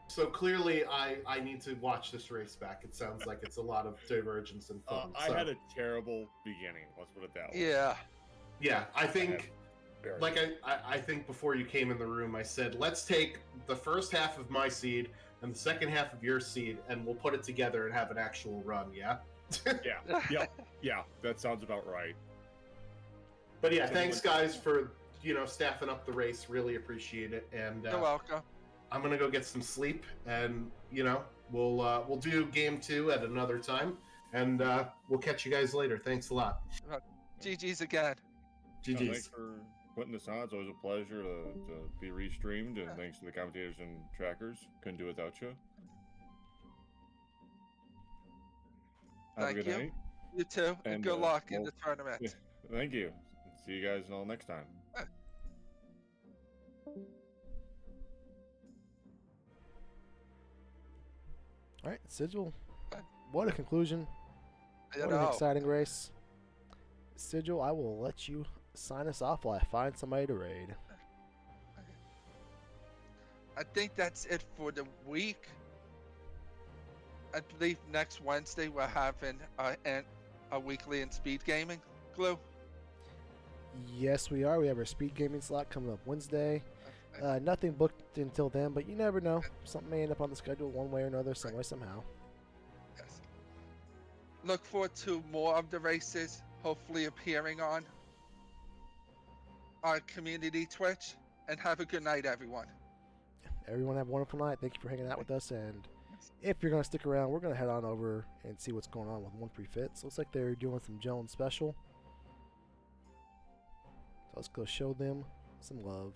So clearly I need to watch this race back. It sounds like it's a lot of divergence and fun. I had a terrible beginning, let's put it that way. Yeah. I think I think before you came in the room, I said, let's take the first half of my seed and the second half of your seed, and we'll put it together and have an actual run, yeah? Yeah, that sounds about right. But yeah, thanks guys for, staffing up the race. Really appreciate it. And You're welcome. I'm going to go get some sleep, and, we'll do game 2 at another time, and we'll catch you guys later. Thanks a lot. GG's again. GG's. Thanks for putting this on. It's always a pleasure to be restreamed, and thanks to the commentators and trackers. Couldn't do it without you. Have Thank a good you. night. You too. And good luck in the tournament. Yeah, thank you. See you guys all next time. All right, Sigil. What a conclusion. You What an know. exciting race. Sigil, I will let you sign us off while I find somebody to raid. I think that's it for the week. I believe next Wednesday we're having a weekly in speed gaming. Glue. Yes, we are. We have our speed gaming slot coming up Wednesday. Nothing booked until then, but you never know. Something may end up on the schedule one way or another, some way, somehow. Yes. Look forward to more of the races, hopefully appearing on our community Twitch. And have a good night, everyone. Everyone have a wonderful night. Thank you for hanging out with us. And if you're going to stick around, we're going to head on over and see what's going on with One Free Fits. Looks like they're doing some Jones special. So let's go show them some love.